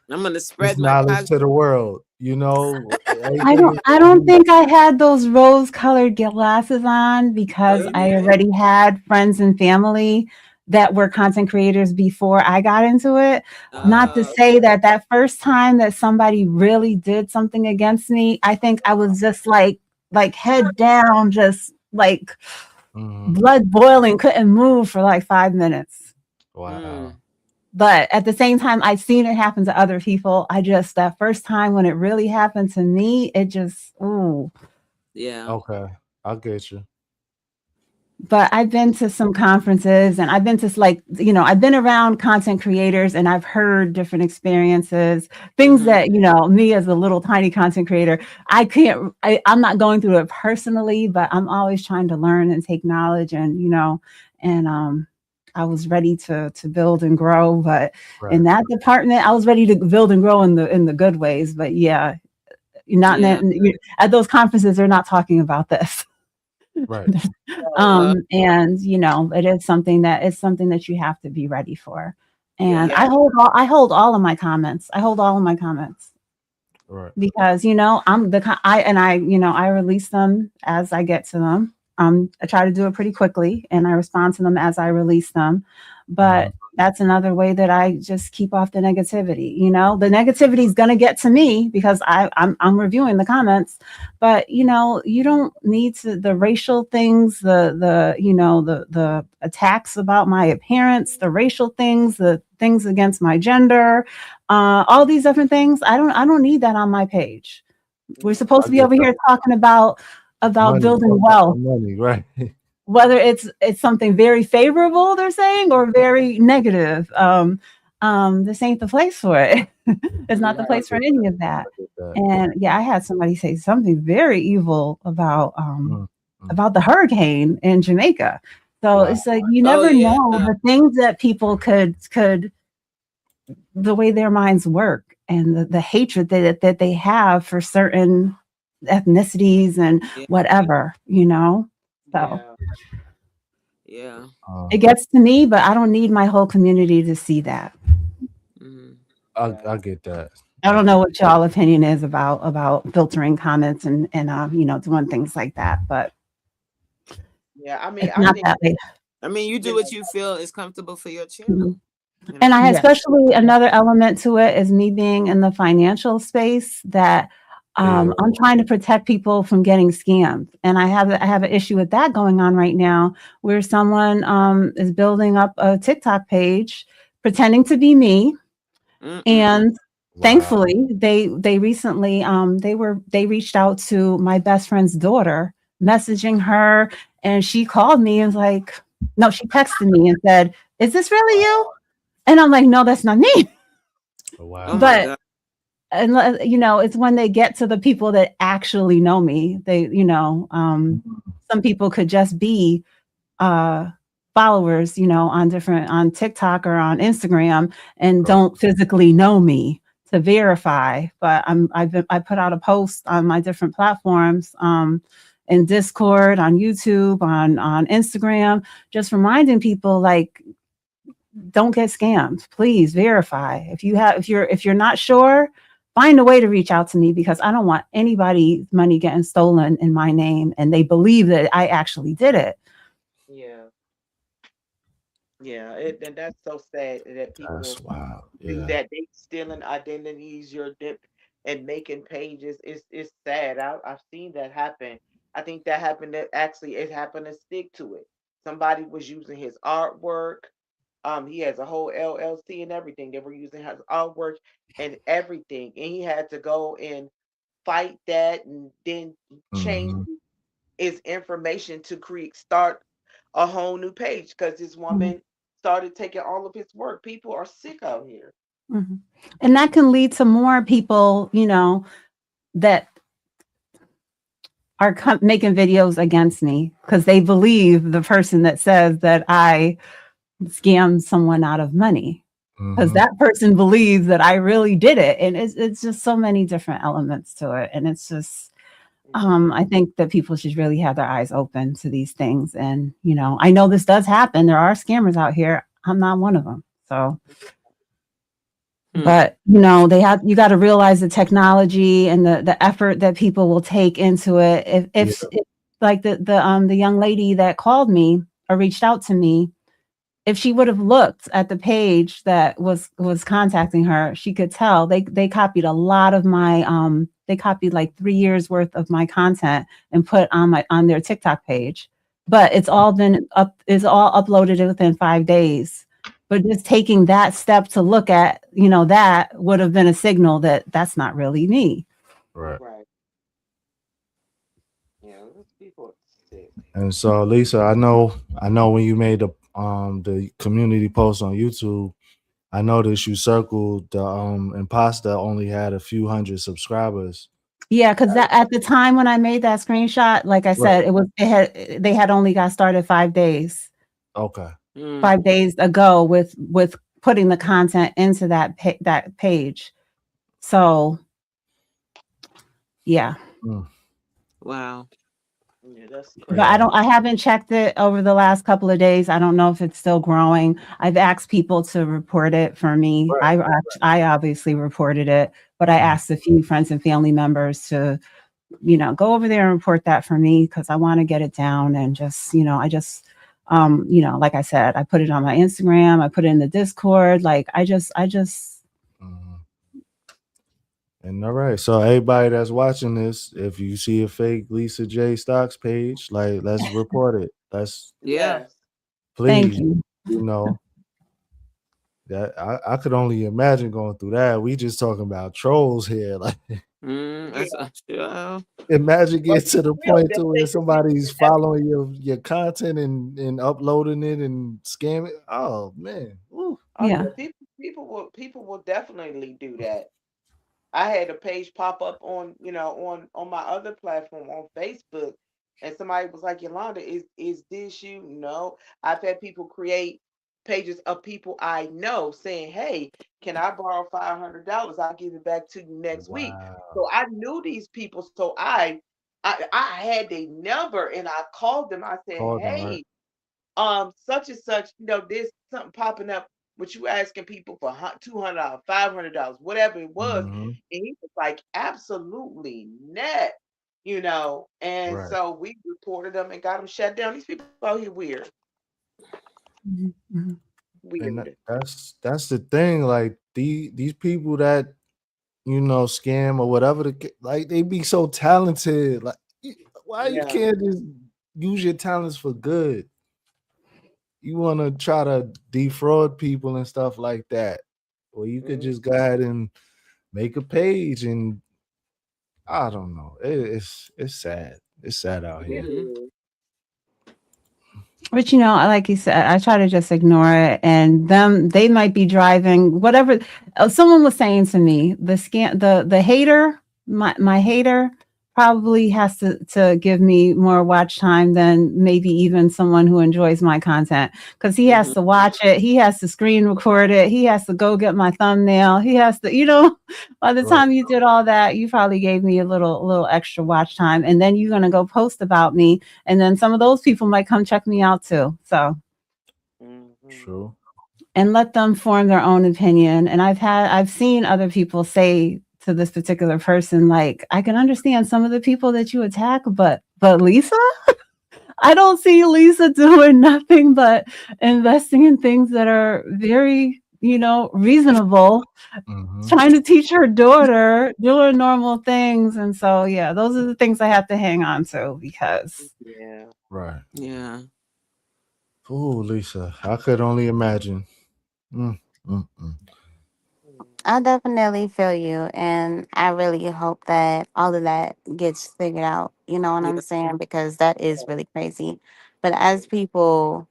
I'm gonna this spread my knowledge to the positive. world. don't Everything is I gonna don't be think I had those rose colored glasses on Oh, because you I did? already had friends and family that were content creators before I got into it. Not to say that that first time that somebody really did something against me, I think I was just like head down, just like Mhm. blood boiling, couldn't move for like 5 minutes. Wow. But at the same time, I've seen it happen to other people. I just, that first time when it really happened to me, it just, ooh. Yeah. Okay, I'll get you. But I've been to some conferences and I've been to I've been around content creators and I've heard different experiences, things that, me as a little tiny content creator, I'm not going through it personally, but I'm always trying to learn and take knowledge and I was ready to build and grow, but in Right. that department, I was ready to build and grow in the good ways. But yeah, Yeah. at those conferences, they're not talking about this. Right. And it is something that you have to be ready for. And Yeah. I hold all of my comments. I hold all of my comments Right. because I release them as I get to them. I try to do it pretty quickly and I respond to them as I release them. But that's another way that I just keep off the negativity. The negativity is going to get to me because I'm reviewing the comments, but you don't need to, the racial things, the attacks about my appearance, the racial things, the things against my gender, all these different things. I don't need that on my page. We're supposed I to be get over that. here talking about Money, building talk wealth, about money, right? whether it's something very favorable they're saying or very negative. This ain't the place for it. It's not the I place for get any that. of that. I get that. And yeah, I had somebody say something very evil Mm, mm. about the hurricane in Jamaica. So Wow. it's like you Oh never yeah. know the things that people could the way their minds work and the hatred that they have for certain ethnicities and Yeah. whatever. So Yeah. Yeah. it gets to me, but I don't need my whole community to see that. Mhm. I get that. I I don't get know what y'all opinion is about filtering comments and doing things like that, but Yeah. I mean, it's I not think, that way. I mean, you do you what know, you feel is comfortable for your Mhm. channel. And I Yeah. especially another element to it is me being in the financial space that Yeah. I'm trying to protect people from getting scammed. And I have an issue with that going on right now where someone is building up a TikTok page pretending to be me. And Wow. thankfully they recently they reached out to my best friend's daughter, messaging her, and she called me and was like, no, she texted me and said, is this really you? And I'm like, no, that's not me. Wow. Oh my But God. it's when they get to the people that actually know me, some people could just be followers, on TikTok or on Instagram and Right. don't physically know me to verify. But I put out a post on my different platforms, in Discord, on YouTube, on Instagram, just reminding people like, don't get scammed. Please verify. If you're not sure, find a way to reach out to me because I don't want anybody's money getting stolen in my name and they believe that I actually did it. yeah. Yeah. And that's so sad that That's people wild. do Yeah. that. They stealing identities, your dip and making pages. It's sad. I've seen that happen. I think that happened that actually it happened to Stick to it. Somebody was using his artwork. He has a whole LLC and everything. They were using his artwork and everything. And he had to go and fight that and then change Mhm. his information to start a whole new page because this Mhm, woman started taking all of his work. People are sick out here. mhm. And that can lead to more people, that are making videos against me because they believe the person that says that I scammed someone out of money. because Mhm. that person believes that I really did it. And it's just so many different elements to it. And it's just, I think that people should really have their eyes open to these things. And, I know this does happen. There are scammers out here. I'm not one of them. So, but you got to realize the technology and the effort that people will take into it. If like the young lady that called me or reached out to me, if she would have looked at the page that was contacting her, she could tell they copied a lot of my they copied like 3 years worth of my content and put on their TikTok page. But it's all uploaded within 5 days. But just taking that step to look at, that would have been a signal that that's not really me. Right. Right. Yeah, those people are sick. And so, Lisa, I know when you made the community post on YouTube, I noticed you circled the imposter only had a few hundred subscribers. Yeah, because that at the time when I made that screenshot, like I Right. said, they had only got started 5 days. Okay. 5 days ago with putting the content into that page. So, yeah. Wow. Yeah, that's But crazy. I haven't checked it over the last couple of days. I don't know if it's still growing. I've asked people to report it for me. Right. I obviously reported it, but I asked a few friends and family members to, go over there and report that for me because I want to get it down and just, I just like I said, I put it on my Instagram, I put it in the Discord. Like I just Mhm. And all right, so everybody that's watching this, if you see a fake Lisa J Stocks page, like let's report it. Let's Yeah. Yes. thank please, you. that I could only imagine going through that. We just talking about trolls here. Like Sure. imagine But getting to the real, point they to where think somebody's that following your content and uploading it and scamming. Oh man. Ooh. oh Yeah. yeah, people will definitely do that. I had a page pop up on, on my other platform on Facebook, and somebody was like, Yolanda, is this you? No. I've had people create pages of people I know saying, hey, can I borrow $500? I'll give it back to you next week. Wow. So I knew these people. So I had their number and I called them. I said, Call them, right? hey, such and such, there's something popping up, but you asking people for $200, $500, whatever it was. Mhm. And he was like, absolutely not, and Right. so we reported them and got them shut down. These people out here weird. Mhm. And Weird. that's the thing. Like these people that scam or whatever like they be so talented. Like why you Yeah. can't just use your talents for good? You want to try to defraud people and stuff like that, or you could Mhm. just go ahead and make a page and I don't know. It's sad. It's sad out It here. is. But like you said, I try to just ignore it, and they might be driving whatever. Someone was saying to me, the hater, my hater probably has to give me more watch time than maybe even someone who enjoys my content, because he has to watch it, he has to screen record it, he has to go get my thumbnail, he has to, by the Right. time you did all that, you probably gave me a little extra watch time, and then you're gonna go post about me, and then some of those people might come check me out too. So, True. and let them form their own opinion. And I've seen other people say to this particular person, like, I can understand some of the people that you attack, but Lisa, I don't see Lisa doing nothing but investing in things that are very, reasonable, Mhm. trying to teach her daughter, doing normal things. And so, yeah, those are the things I have to hang on to because Yeah. Right. Yeah. Oh, Lisa, I could only imagine. Mm, mm, mm. I definitely feel you, and I really hope that all of that gets figured out. You know what Yeah. I'm saying? Because that is really crazy. But as people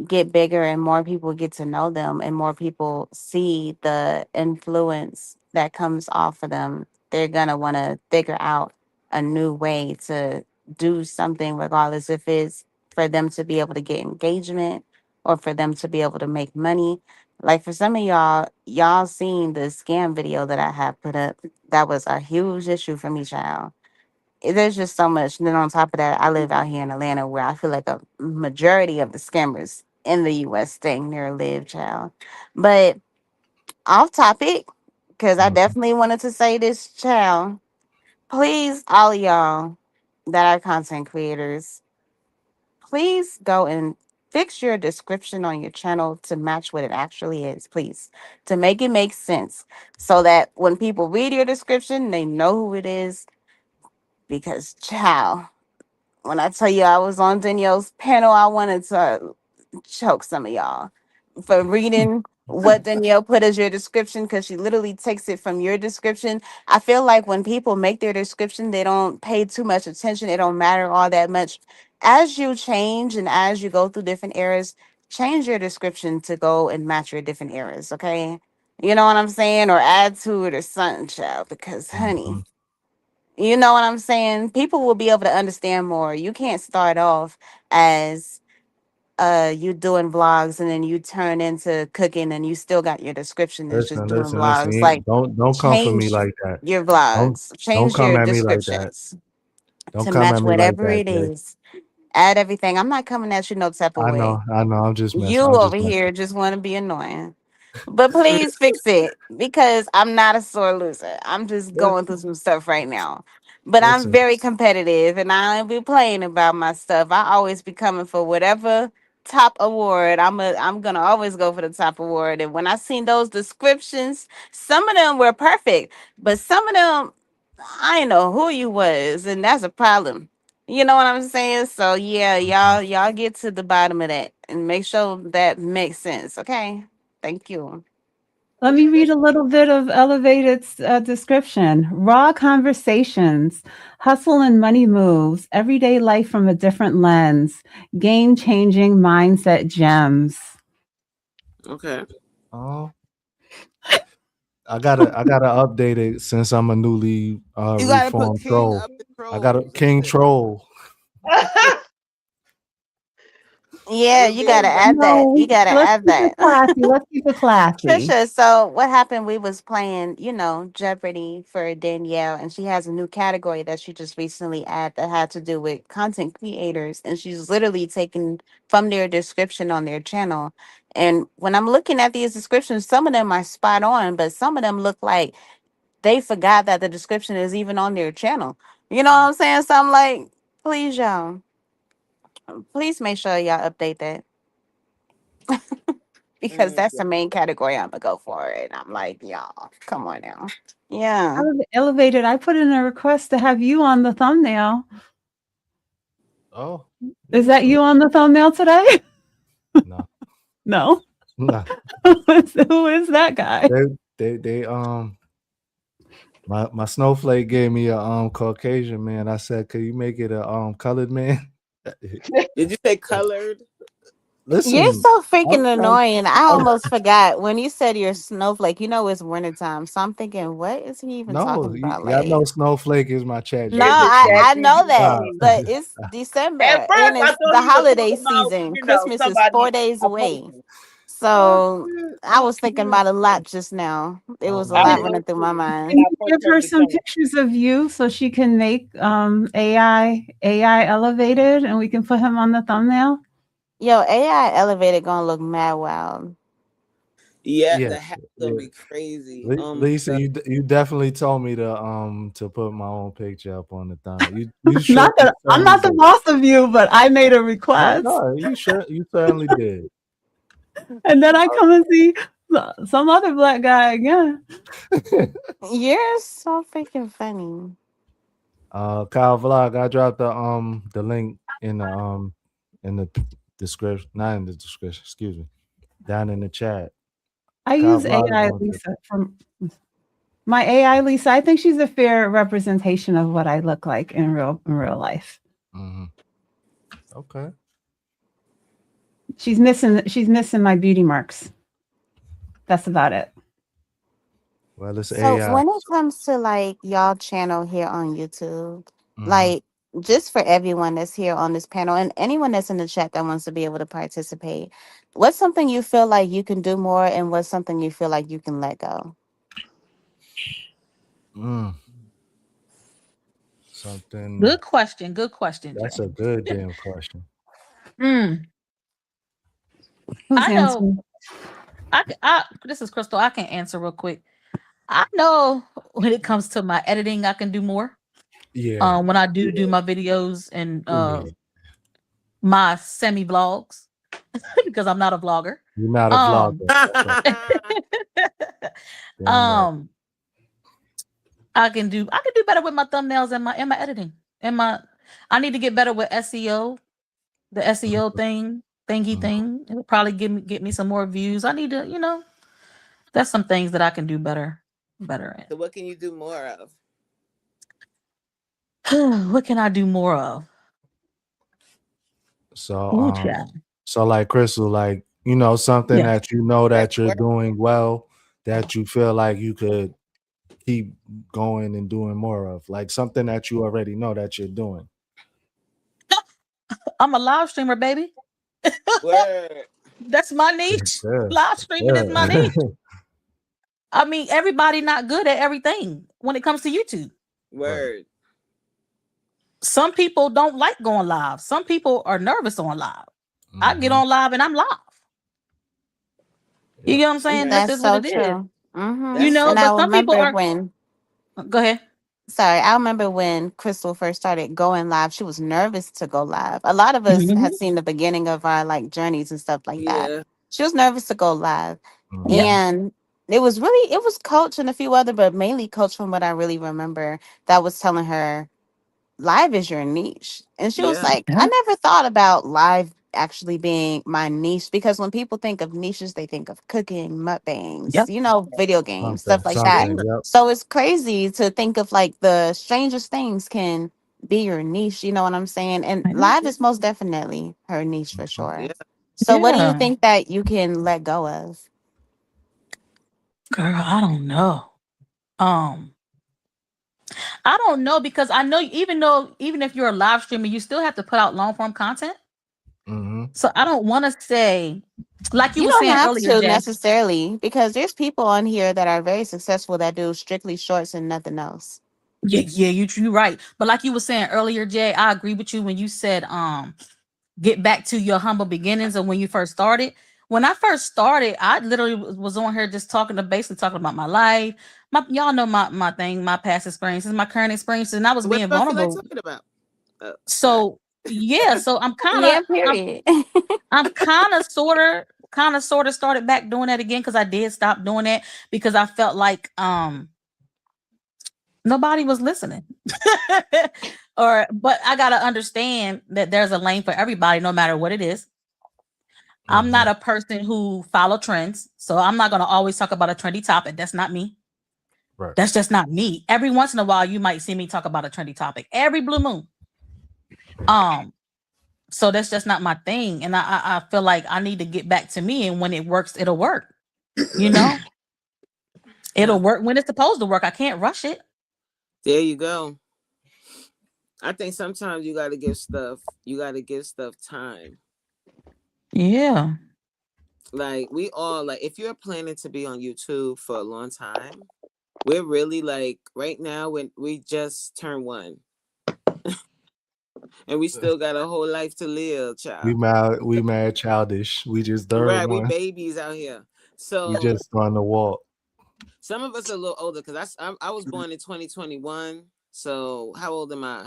get bigger and more people get to know them and more people see the influence that comes off of them, they're gonna want to figure out a new way to do something, regardless if it's for them to be able to get engagement or for them to be able to make money. Like for some of y'all seen the scam video that I have put up. That was a huge issue for me, child. There's just so much. And then on top of that, I live out here in Atlanta where I feel like a majority of the scammers in the US staying near live, child. But off topic, because I Mhm. definitely wanted to say this, child. Please, all of y'all that are content creators, please go and fix your description on your channel to match what it actually is, please. To make it make sense. So that when people read your description, they know who it is. Because, child, when I tell you I was on Danielle's panel, I wanted to choke some of y'all for reading what Danielle put as your description because she literally takes it from your description. I feel like when people make their description, they don't pay too much attention. It don't matter all that much. As you change and as you go through different eras, change your description to go and match your different eras, okay? You know what I'm saying? Or add to it or something, child, because honey, Mhm. you know what I'm saying? People will be able to understand more. You can't start off as you doing vlogs and then you turn into cooking and you still got your description as just Listen, doing listen, listen. vlogs. Like Don't come for me change like that. your Don't vlogs, don't change come your at me like that. descriptions Don't to come at match me like whatever that, it Jay. is. Add everything. I'm not coming at you no type of way. I know. I'm just You messing. I'm over just here messing. just want to be annoying. But please fix it because I'm not a sore loser. I'm just going through Listen, some stuff right now. But I'm listen. very competitive and I don't be playing about my stuff. I always be coming for whatever top award. I'm gonna always go for the top award. And when I seen those descriptions, some of them were perfect, but some of them I didn't know who you was, and that's a problem. You know what I'm saying? So yeah, Mhm. y'all get to the bottom of that and make sure that makes sense. Okay. Thank you. Let me read a little bit of Elevated's description. Raw conversations, hustle and money moves, everyday life from a different lens, game changing mindset gems. Okay. Oh, I gotta update it since I'm a newly You gotta put reformed King troll. up the I got a trolls. That's king it. troll. Yeah, you Elevate gotta it. add that. No, You gotta let's add keep it that. classy. Let's keep it classy. Trisha, so what happened? We was playing, Jeopardy for Danielle, and she has a new category that she just recently added that had to do with content creators, and she's literally taken from their description on their channel. And when I'm looking at these descriptions, some of them are spot on, but some of them look like they forgot that the description is even on their channel. You know what I'm saying? So I'm like, please, y'all, please make sure y'all update that because that's the main category I'm gonna go for. And I'm like, y'all, come on now. Yeah. Elevated, I put in a request to have you on the thumbnail. Oh, Is yeah, that sure. you on the thumbnail today? No, No. no. Who is that guy? They my snowflake gave me a Caucasian man. I said, could you make it a colored man? Did you say colored? You're Listen, so I'm, freaking I'm, annoying. I I'm almost forgot when you said you're snowflake. It's wintertime. So I'm thinking, what is he even no, talking about? y'all Like, know snowflake is my chat no, Is it GPT. Chat I know that, Nah, GPT? but it's At December and first, I it's thought the he was holiday talking about, season. Christmas is somebody, 4 days a away. person. Oh, So shit. I Oh, was thinking shit. about a lot just now. It oh was a I lot no, was running through my too Can when mind. I you first give heard her the some term. pictures of you so she can make AI elevated and we can put him on the thumbnail? Yo, AI elevated gonna look mad wild. Yeah, yeah, the hat's gonna yeah. be crazy. Oh my Lisa, god. you definitely told me to put my own picture up on the thing. You sure Not you that I'm certainly not the did. boss of you, but I made a No, request. no, you certainly did. And then I come and see some other black guy again. You're so freaking funny. Kyle Vlog, I dropped the link in the description, not in the description, excuse me, down in the chat. I Kyle use Vlog is AI on. Lisa from my AI Lisa. I think she's a fair representation of what I look like in real life. Mm-hmm. Okay. She's missing my beauty marks. That's about it. Well, it's So AI. when it comes to like y'all channel here on YouTube, Mm-hmm. like just for everyone that's here on this panel and anyone that's in the chat that wants to be able to participate, what's something you feel like you can do more, and what's something you feel like you can let go? Something. Good question. Good question. That's Jay. a good damn question. Mm, Who's I know. answering? This is Crystal. I can answer real quick. I know when it comes to my editing, I can do more. Yeah. When I do my videos and Yeah. my semi vlogs, because I'm not a vlogger. You're not a vlogger. That's right. Damn right. I can do better with my thumbnails and my editing. And I need to get better with SEO, the SEO thing. It'll probably get me some more views. I need to, that's some things that I can do better in. So what can you do more of? What can I do more of? So so like Crystal, like something Yeah. that that you're doing well, that you feel like you could keep going and doing more of, like something that you already know that you're doing. I'm a live streamer, baby. Word. That's my niche. Yeah. Live streaming is my niche. I mean, everybody not good at everything when it comes to YouTube. Word. Some people don't like going live. Some people are nervous on live. I get on live and I'm live. You get what I'm saying? That's That's so what it is. true. That's And I but some people remember are. when. Go ahead. Sorry, I remember when Crystal first started going live, she was nervous to go live. A lot of us had seen the beginning of our like journeys and stuff like that. She was nervous to go live. And it was Coach and a few other, but mainly Coach from what I really remember, that was telling her live is your niche. And she was like, I never thought about live actually being my niche, because when people think of niches, they think of cooking, mukbangs, video games, stuff like that. So it's crazy to think of like the strangest things can be your niche, you know what I'm saying? And live is most definitely her niche for sure. So what do you think that you can let go of? Girl, I don't know. I don't know, because I know even if you're a live streamer, you still have to put out long form content. So I don't want to say, like you were saying earlier, Jay, necessarily, because there's people on here that are very successful that do strictly shorts and nothing else. Yeah, you're right. But like you were saying earlier, Jay, I agree with you when you said get back to your humble beginnings and when you first started. When I first started, I literally was on here just basically talking about my life. Y'all know my thing, my past experiences, my current experiences, and I was being vulnerable. Talking about? So yeah, so I'm kind of I'm kind of sort of started back doing that again, because I did stop doing that because I felt like nobody was listening. But I gotta understand that there's a lane for everybody, no matter what it is. I'm not a person who follow trends, so I'm not gonna always talk about a trendy topic. That's not me. Right. That's just not me. Every once in a while, you might see me talk about a trendy topic. Every blue moon. So that's just not my thing, and I feel like I need to get back to me. And when it works, it'll work. It'll work when it's supposed to work. I can't rush it. There you go. I think sometimes you got to give stuff time. Yeah. Like we all, like, if you're planning to be on YouTube for a long time, we're really like right now when we just turned 1. And we still got a whole life to live, child. We mad childish. We just third one. We babies out here. So we just on the walk. Some of us are a little older, because I was born in 2021. So how old am I?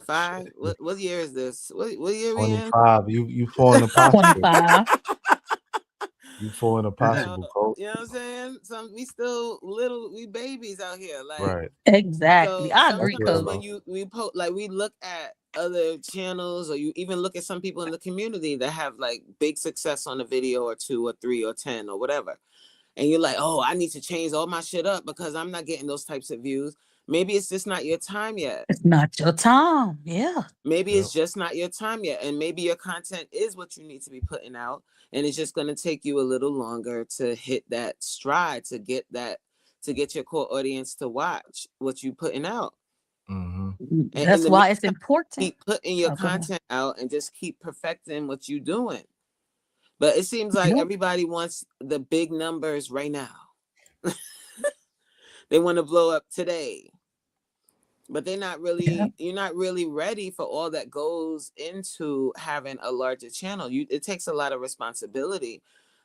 5? What year is this? What year we in? 25. You falling impossible. 25. You falling impossible, Coach. You know what I'm saying? We still we babies out here. Like, right. Exactly. So I agree, Coach. when we look at other channels, or you even look at some people in the community that have like big success on a video or 2 or 3 or 10 or whatever. And you're like, oh, I need to change all my shit up because I'm not getting those types of views. Maybe it's just not your time yet. It's not your time. Yeah. Maybe it's just not your time yet. And maybe your content is what you need to be putting out. And it's just going to take you a little longer to hit that stride, to get your core audience to watch what you putting out. And That's in the why it's important. keep putting your Oh, go ahead. content out and just keep perfecting what you're doing. But it seems like Yep. everybody wants the big numbers right now. They want to blow up today. But they're not really, you're not really ready for all that goes into having a larger channel. It takes a lot of responsibility.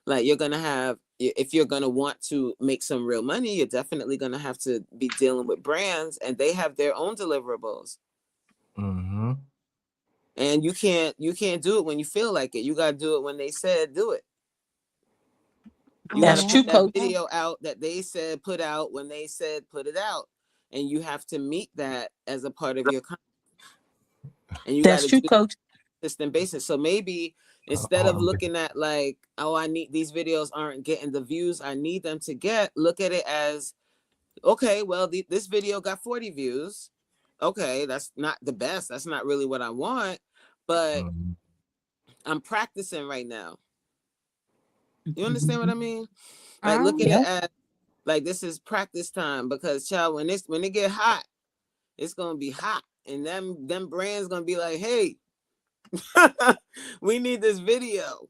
Like you're going to have, if you're going to want to make some real money, you're definitely going to have to be dealing with brands, and they have their own deliverables. Mm-hmm. And you can't do it when you feel like it. You got to do it when they said do it. You got That's to true, put that coach. video out that they said put out when they said put it out. And you have to meet that as a part of your content. And you got That's to true, do coach. consistent basis. So maybe instead of looking at like, oh, I need these videos aren't getting the views I need them to get, look at it as, okay, well, this video got 40 views. Okay, that's not the best. That's not really what I want, but I'm practicing right now. You understand what I mean? Like looking at like this is practice time, because child, when it get hot, it's gonna be hot, and them brands gonna be like, hey, we need this video,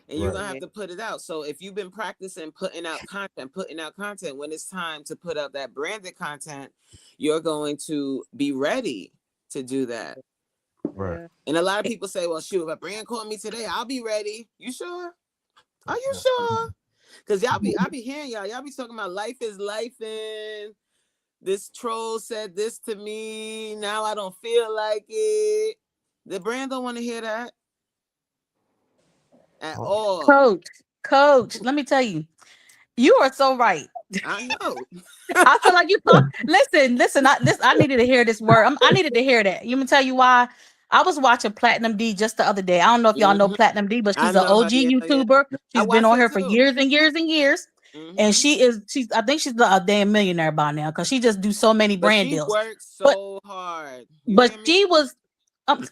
and you're gonna have to put it out. So if you've been practicing putting out content, when it's time to put out that branded content, you're going to be ready to do that. Right. And a lot of people say, well, shoot, if a brand called me today, I'll be ready. You sure? Are you sure? Because I be hearing y'all be talking about life is life, and this troll said this to me. Now I don't feel like it. The brand don't want to hear that at all. Coach, let me tell you, you are so right. I know. I feel like you thought. Listen. I needed to hear this word. I needed to hear that. You me tell you why. I was watching Platinum D just the other day. I don't know if y'all know Platinum D, but she's an OG YouTuber. She's been on here for years and years and years. And she's I think she's a damn millionaire by now, because she just do so many brand deals. She works so hard. But she was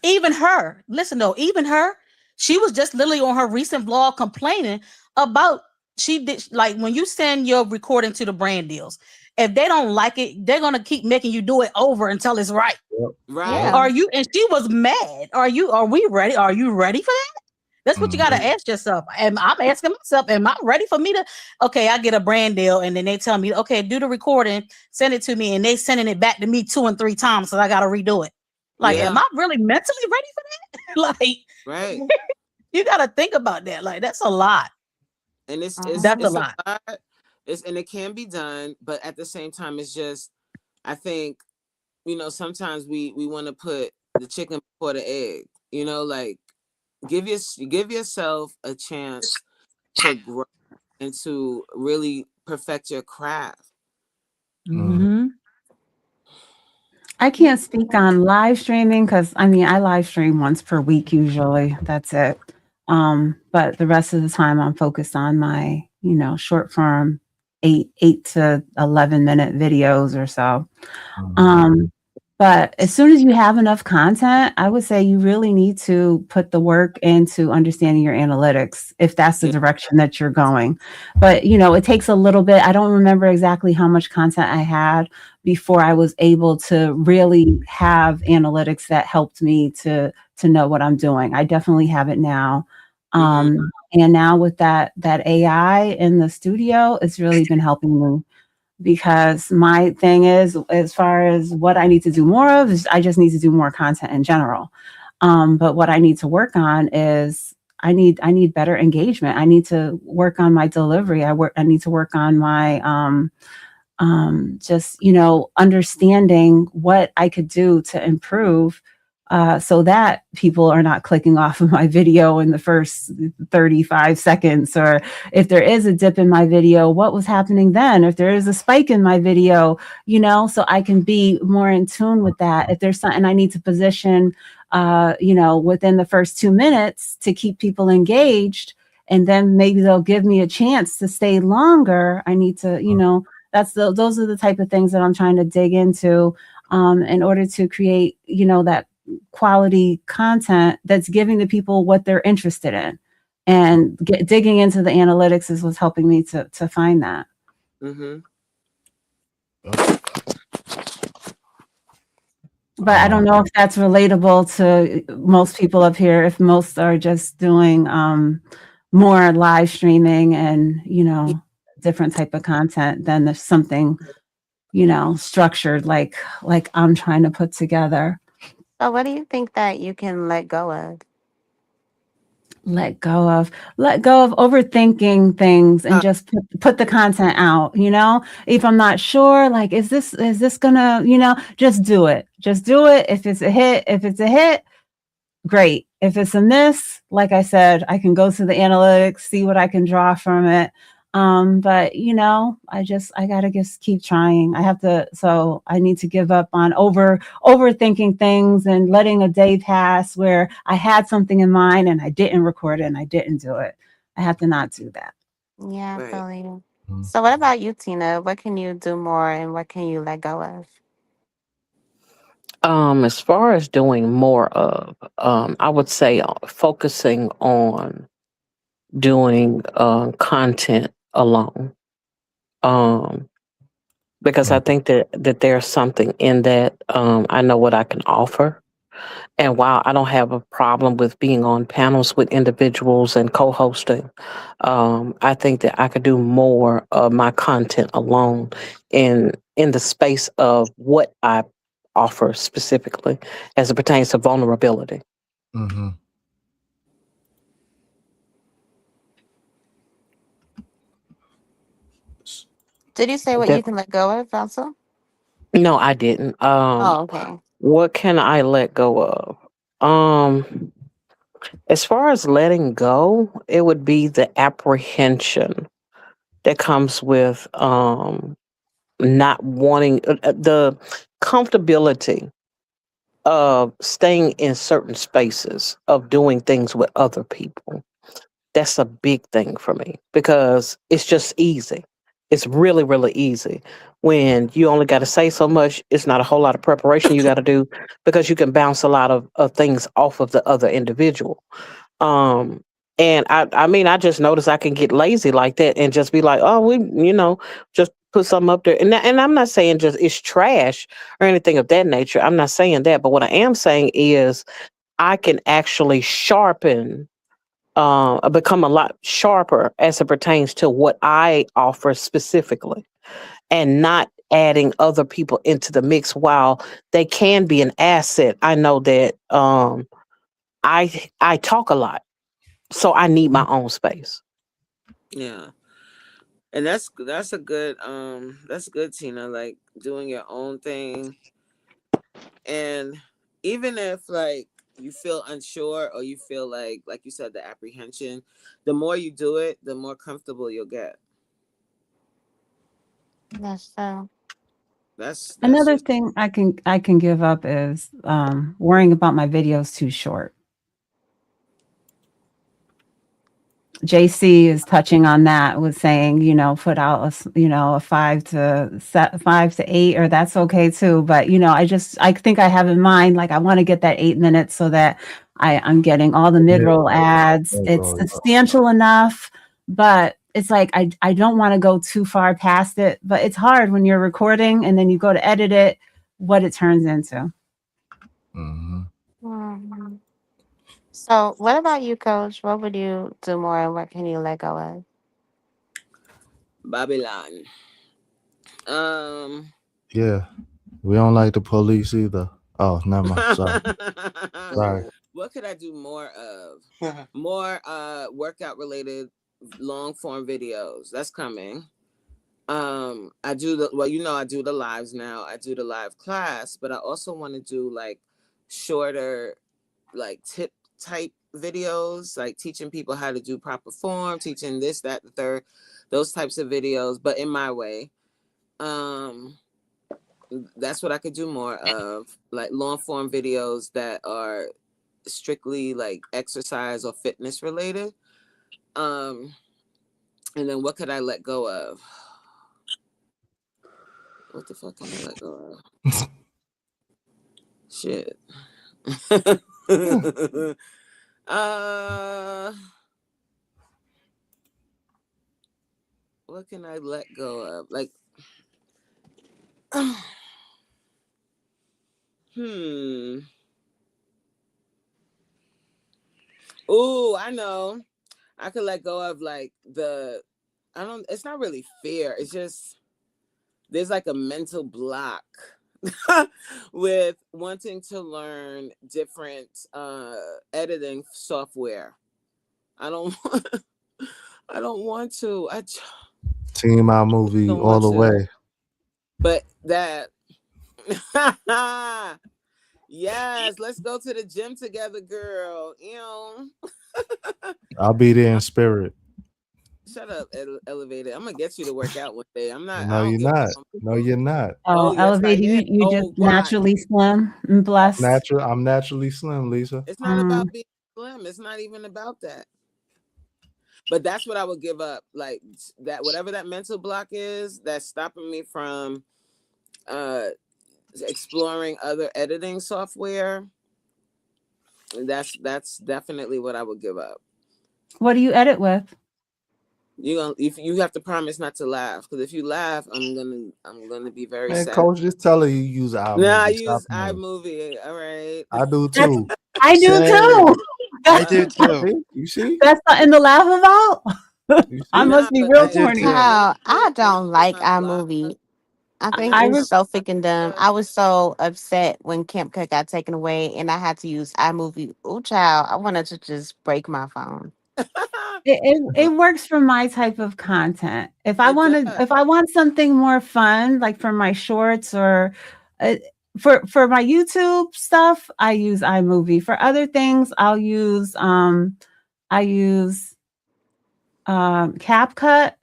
even her. Listen though, even her, she was just literally on her recent vlog complaining about she did, like, when you send your recording to the brand deals, if they don't like it, they're gonna keep making you do it over until it's right. Right. Yeah. Are you? And she was mad. Are we ready? Are you ready for that? That's what you got to ask yourself. And I'm asking myself, am I ready for me to, okay, I get a brand deal, and then they tell me, okay, do the recording, send it to me, and they sending it back to me 2 and 3 times, so I got to redo it. Like, am I really mentally ready for that? Like, right. You got to think about that. Like, that's a lot. And it's a lot. And it can be done, but at the same time, it's just, I think, sometimes we want to put the chicken before the egg, like, give yourself a chance to grow and to really perfect your craft. Mm-hmm. I can't speak on live streaming, because I live stream once per week usually. That's it. But the rest of the time I'm focused on my, short form 8 to 11 minute videos or so. But as soon as you have enough content, I would say you really need to put the work into understanding your analytics, if that's the direction that you're going. But, it takes a little bit. I don't remember exactly how much content I had before I was able to really have analytics that helped me to know what I'm doing. I definitely have it now. And now with that AI in the studio, it's really been helping me. Because my thing is, as far as what I need to do more of, is I just need to do more content in general. But what I need to work on is I need better engagement. I need to work on my delivery. I need to work on my just understanding what I could do to improve, so that people are not clicking off of my video in the first 35 seconds. Or if there is a dip in my video, what was happening then? If there is a spike in my video, so I can be more in tune with that. If there's something I need to position, within the first 2 minutes to keep people engaged, and then maybe they'll give me a chance to stay longer. I need to, those are the type of things that I'm trying to dig into, in order to create, that quality content that's giving the people what they're interested in, and digging into the analytics is what's helping me to find that. But I don't know if that's relatable to most people up here, if most are just doing more live streaming and, different type of content than there's something, structured like I'm trying to put together. So what do you think that you can let go of? Let go of overthinking things and just put the content out, if I'm not sure, like, is this gonna, just do it. If it's a hit, great. If it's a miss, like I said, I can go to the analytics, see what I can draw from it. But I gotta just keep trying. So I need to give up on overthinking things and letting a day pass where I had something in mind and I didn't record it and I didn't do it. I have to not do that. Yeah, I Right. feel you. Mhm. So what about you, Tina? What can you do more and what can you let go of? As far as doing more of, I would say focusing on doing content alone. Um, because I think that there's something in that. I know what I can offer. And while I don't have a problem with being on panels with individuals and co-hosting, I think that I could do more of my content alone in the space of what I offer specifically as it pertains to vulnerability. Mm-hmm. Did you say what That you can let go of also? no, I didn't. Oh, okay. What can I let go of? As far as letting go, it would be the apprehension that comes with not wanting the comfortability of staying in certain spaces of doing things with other people. That's a big thing for me because it's just easy. It's really, really easy when you only got to say so much. It's not a whole lot of preparation you got to do because you can bounce a lot of things off of the other individual. Um, and I mean, I just noticed I can get lazy like that and just be like, oh, just put something up there. And I'm not saying just it's trash or anything of that nature. I'm not saying that. But what I am saying is I can actually sharpen, become a lot sharper as it pertains to what I offer specifically and not adding other people into the mix while they can be an asset. I know that I talk a lot. So I need my own space. Yeah. And that's a good that's good, Tina, like doing your own thing. And even if like you feel unsure or you feel like you said, the apprehension, the more you do it, the more comfortable you'll get. That's so. That's Another just thing I can give up is worrying about my videos too short. JC is touching on that with saying, put out a 5 to 8, or that's okay too. But I think I have in mind, like, I want to get that 8 minutes so that I'm getting all the mid-roll ads. It's substantial enough, but it's like I don't want to go too far past it. But it's hard when you're recording and then you go to edit it, what it turns into. Mm-hmm. Mhm. So what about you, Coach? What would you do more and what can you let go of? Babylon. Um Yeah, we don't like the police either. Oh, never mind. Sorry. Sorry. what could I do more of? More workout related long form videos. That's coming. I do I do the lives now. I do the live class, but I also want to do like shorter, like tip type videos, like teaching people how to do proper form, teaching this, that, the third, those types of videos, but in my way. That's what I could do more of, like long form videos that are strictly like exercise or fitness related. And then what could I let go of? What the fuck can I let go of? Shit. uh what can I let go of? Like Ooh, I know. I could let go of like it's not really fear. It's just there's like a mental block with wanting to learn different editing software. I don't I don't want to. Team iMovie don't all want the to. way. But that yes, let's go to the gym together, girl. I'll be there in spirit. Shut up, Elevated. I'm gonna get you to work out one day. I'm not. No, I don't you're give not. up on No, people. you're not. Oh, Yes, I Elevated, am. you just God. naturally slim and blessed. I'm naturally slim, Lisa. It's not about being slim. It's not even about that. But that's what I would give up. Like that, whatever that mental block is that's stopping me from exploring other editing software. That's definitely what I would give up. What do you edit with? If you have to promise not to laugh, because if you laugh, I'm gonna be very Man, sad. coach, just tell her you use iMovie. No, I use iMovie. All right. I do too. I do too. I do too. You see? That's something to laugh about. I must be real corny. Wow, I don't like iMovie. I think it's so freaking dumb. I was so upset when Camp Cut got taken away and I had to use iMovie. Oh, child, I wanted to just break my phone. It works for my type of content. If I want something more fun, like for my shorts or for my YouTube stuff, I use iMovie. For other things, I'll use CapCut.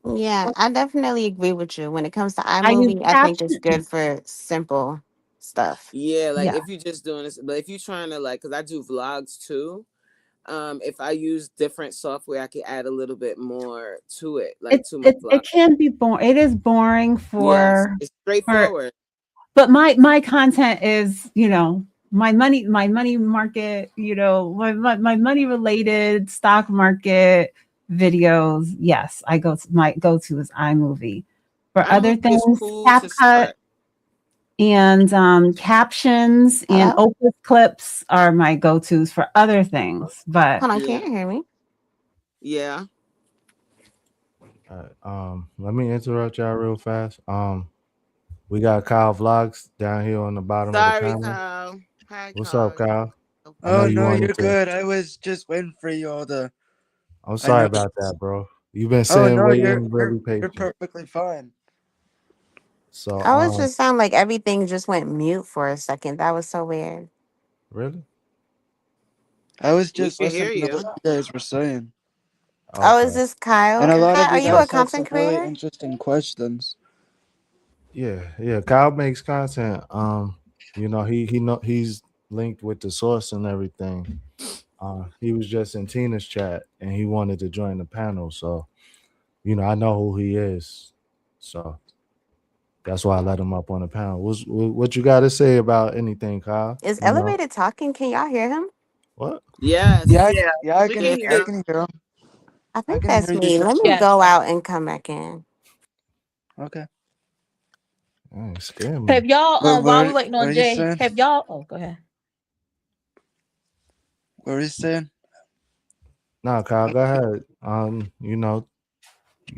Yeah, I definitely agree with you. When it comes to iMovie, I think it's good for simple stuff. Yeah, like if you're just doing this, but if you're trying to because I do vlogs too. If I use different software, I can add a little bit more to it. It can be boring. It is boring for it's straightforward. But my content is, my money market, my money related stock market videos. Yes, my go-to is iMovie. For other things, CapCut and captions and Opus clips are my go-tos for other things. But hold on, can't you hear me? Yeah. Let me interrupt y'all real fast. We got Kyle Vlogs down here on the bottom of the panel. Kyle. Hi, What's up, Kyle? Oh no, you're good. I was just waiting for you all to. I'm sorry about that, bro. You've been sitting waiting really patient. You're perfectly fine. So I was just sound like everything just went mute for a second. That was so weird. Really? I was just listening to what you guys were saying. Okay. Oh, is this Kyle? And a lot of are you a content creator? Really interesting questions. Yeah. Kyle makes content. He's linked with the source and everything. He was just in Tina's chat and he wanted to join the panel. So, I know who he is. So that's why I let him up on the panel. What you got to say about anything, Kyle? Is Elevated talking? Can y'all hear him? What? Yes. Yeah, I can hear him. I think that's me. Let me go out and come back in. Okay. Scare me. Have y'all while we waiting on Jay, have y'all go ahead. What are you saying? No, Kyle, go ahead.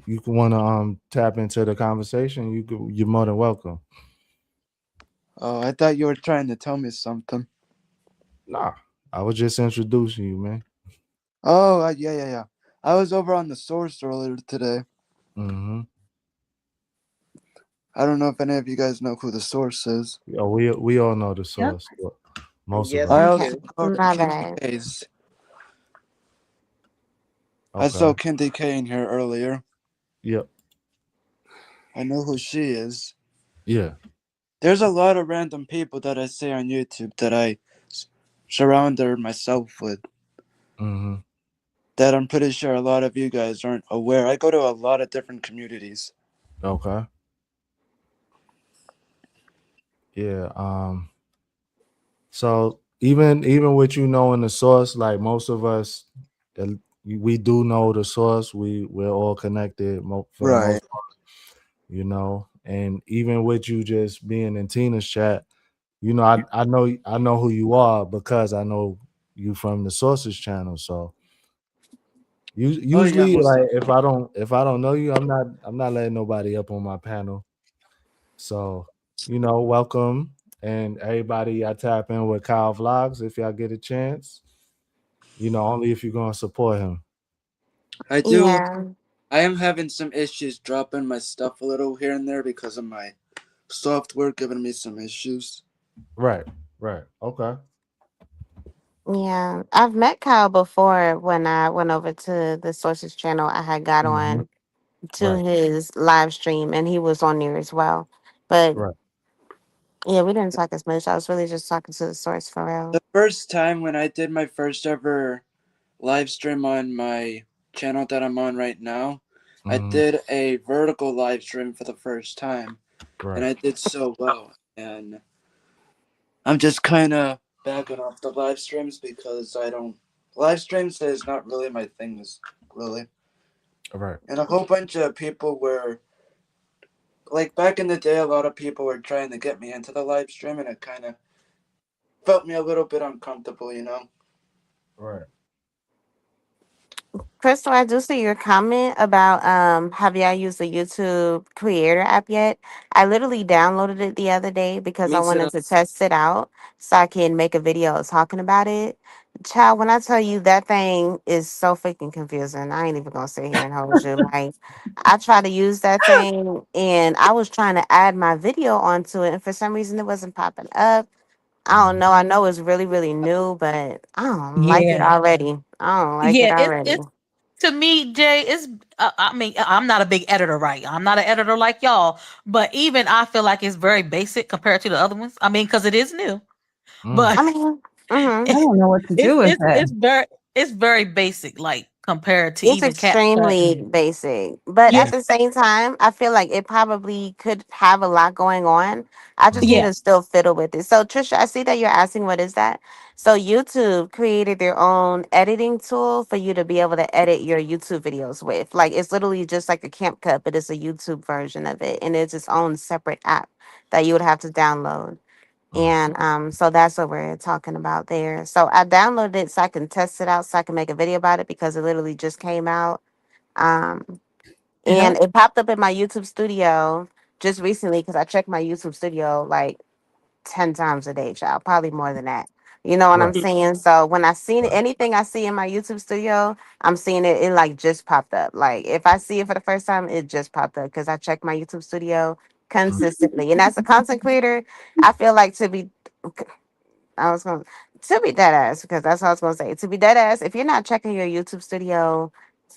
You can want to tap into the conversation. You're more than welcome. Oh, I thought you were trying to tell me something. Nah, I was just introducing you, man. Oh, yeah. I was over on the source earlier today. Mm-hmm. I don't know if any of you guys know who the source is. Yeah, we all know the source. Yep. Most of us. I also know Candy K's. Okay. I saw Candy K in here earlier. Yep. I know who she is. Yeah. There's a lot of random people that I see on YouTube that I surround myself with. Mm-hmm. That I'm pretty sure a lot of you guys aren't aware. I go to a lot of different communities. Okay. Yeah. So even with in the source, like most of us, we do know the source. We're all connected for the most part, And even with you just being in Tina's chat, you know, I know who you are because I know you from the Sources channel. So Oh yeah, usually, most like definitely. if I don't know you, I'm not letting nobody up on my panel. So welcome, and everybody, y'all tap in with Kyle Vlogs if y'all get a chance. Only if you're gonna support him. I do. Yeah. I am having some issues dropping my stuff a little here and there because of my software giving me some issues. Right, right, okay. Yeah. I've met Kyle before when I went over to the Sources channel. I had got Hmm. on to Right, his live stream and he was on there as well. But right. yeah, we didn't talk as much. I was really just talking to the source for real. The first time when I did my first ever live stream on my channel that I'm on right now, I Hmm. did a vertical live stream for the first time, and Right. I did so well. And I'm just kind of backing off the live streams because I don't. Live streams is not really my thing, really. Right. And a whole bunch of people were. Like back in the day, a lot of people were trying to get me into the live stream, and it kind of felt me a little bit uncomfortable. Right. Crystal, I do see your comment about have y'all used the YouTube Creator app yet? I literally downloaded it the other day because I Me too. wanted to test it out so I can make a video talking about it. Child, when I tell you that thing is so freaking confusing, I ain't even gonna sit here and hold you. Like, I tried to use that thing and I was trying to add my video onto it, and for some reason it wasn't popping up. I don't Hmm. know. I know it's really, really new, but I don't like it Yeah. already. I don't like it Yeah, already. it's to me, Jay, it's I mean, I'm not a big editor, right? I'm not an editor like y'all, but even I feel like it's very basic compared to the other ones. I mean, because it is new, Mm. but I mean, I mhm. don't know what to it's do with it's it. it's very it's very basic, like compared to It's even CapCut. extremely basic, but Yeah, at the same time, I feel like it probably could have a lot going on. I just need Hmm. yeah. to still fiddle with it. So, Trisha, I see that you're asking what is that? So, YouTube created their own editing tool for you to be able to edit your YouTube videos with. Like, it's literally just like a CapCut, but it's a YouTube version of it, and it's its own separate app that you would have to download. Mm. And so that's what we're talking about there. So I downloaded it so I can test it out, so I can make a video about it because it literally just came out. Um, Yeah. and it popped up in my YouTube studio just recently because I check my YouTube studio like 10 times a day, child, probably more than that. You know what I'm Right. saying? So when I seen Right. anything I see in my YouTube studio, I'm seeing it, it like just popped up. Like if I see it for the first time, it just popped up because I check my YouTube studio Mm. consistently. And as a content creator, I feel like I was going to be dead ass because that's what I was going to say. To be dead ass, if you're not checking your YouTube studio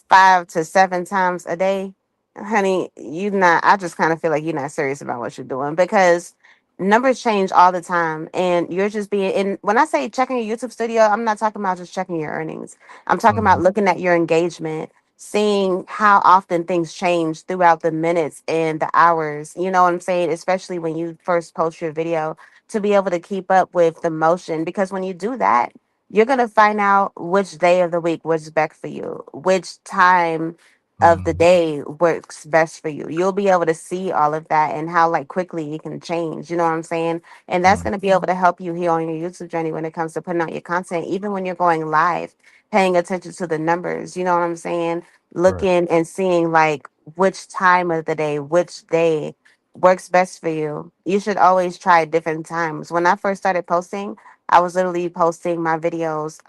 5 to 7 times a day, honey, you not. I just kind of feel like you're not serious about what you're doing because numbers change all the time, and you're just being. And when I say checking your YouTube studio, I'm not talking about just checking your earnings. I'm talking Mhm. about looking at your engagement. Seeing how often things change throughout the minutes and the hours, you know what I'm saying? Especially when you first post your video, to be able to keep up with the motion, because when you do that, you're going to find out which day of the week works best for you, which time of the Mhm. day works best for you. You'll be able to see all of that and how like quickly it can change, you know what I'm saying? And that's Mhm. going to be able to help you here on your YouTube journey when it comes to putting out your content, even when you're going live, paying attention to the numbers, you know what I'm saying? Right. Looking and seeing like which time of the day, which day works best for you. You should always try different times. When I first started posting, I was literally posting my videos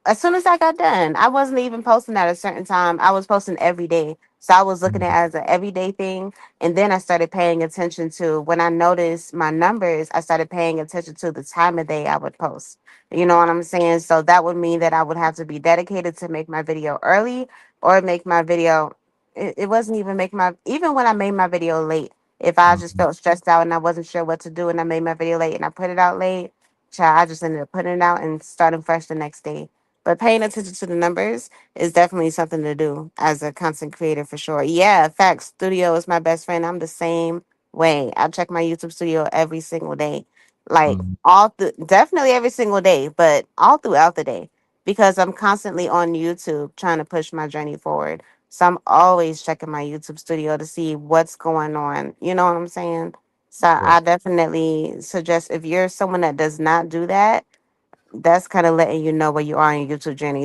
as soon as I got done. I wasn't even posting at a certain time. I was posting every day. So I was looking at Mhm. it as an everyday thing. And then I started paying attention to, when I noticed my numbers, I started paying attention to the time of day I would post. You know what I'm saying? So that would mean that I would have to be dedicated to make my video early or make my video. It wasn't even make my, even when I made my video late, if I just Mhm. felt stressed out and I wasn't sure what to do and I made my video late and I put it out late, child, I just ended up putting it out and starting fresh the next day. But paying attention to the numbers is definitely something to do as a content creator for sure. Yeah, facts. Studio is my best friend. I'm the same way. I check my YouTube studio every single day. Like Mhm. definitely every single day, but all throughout the day because I'm constantly on YouTube trying to push my journey forward. So I'm always checking my YouTube studio to see what's going on. You know what I'm saying? So Right. I definitely suggest if you're someone that does not do that, that's kind of letting you know where you are on your YouTube journey.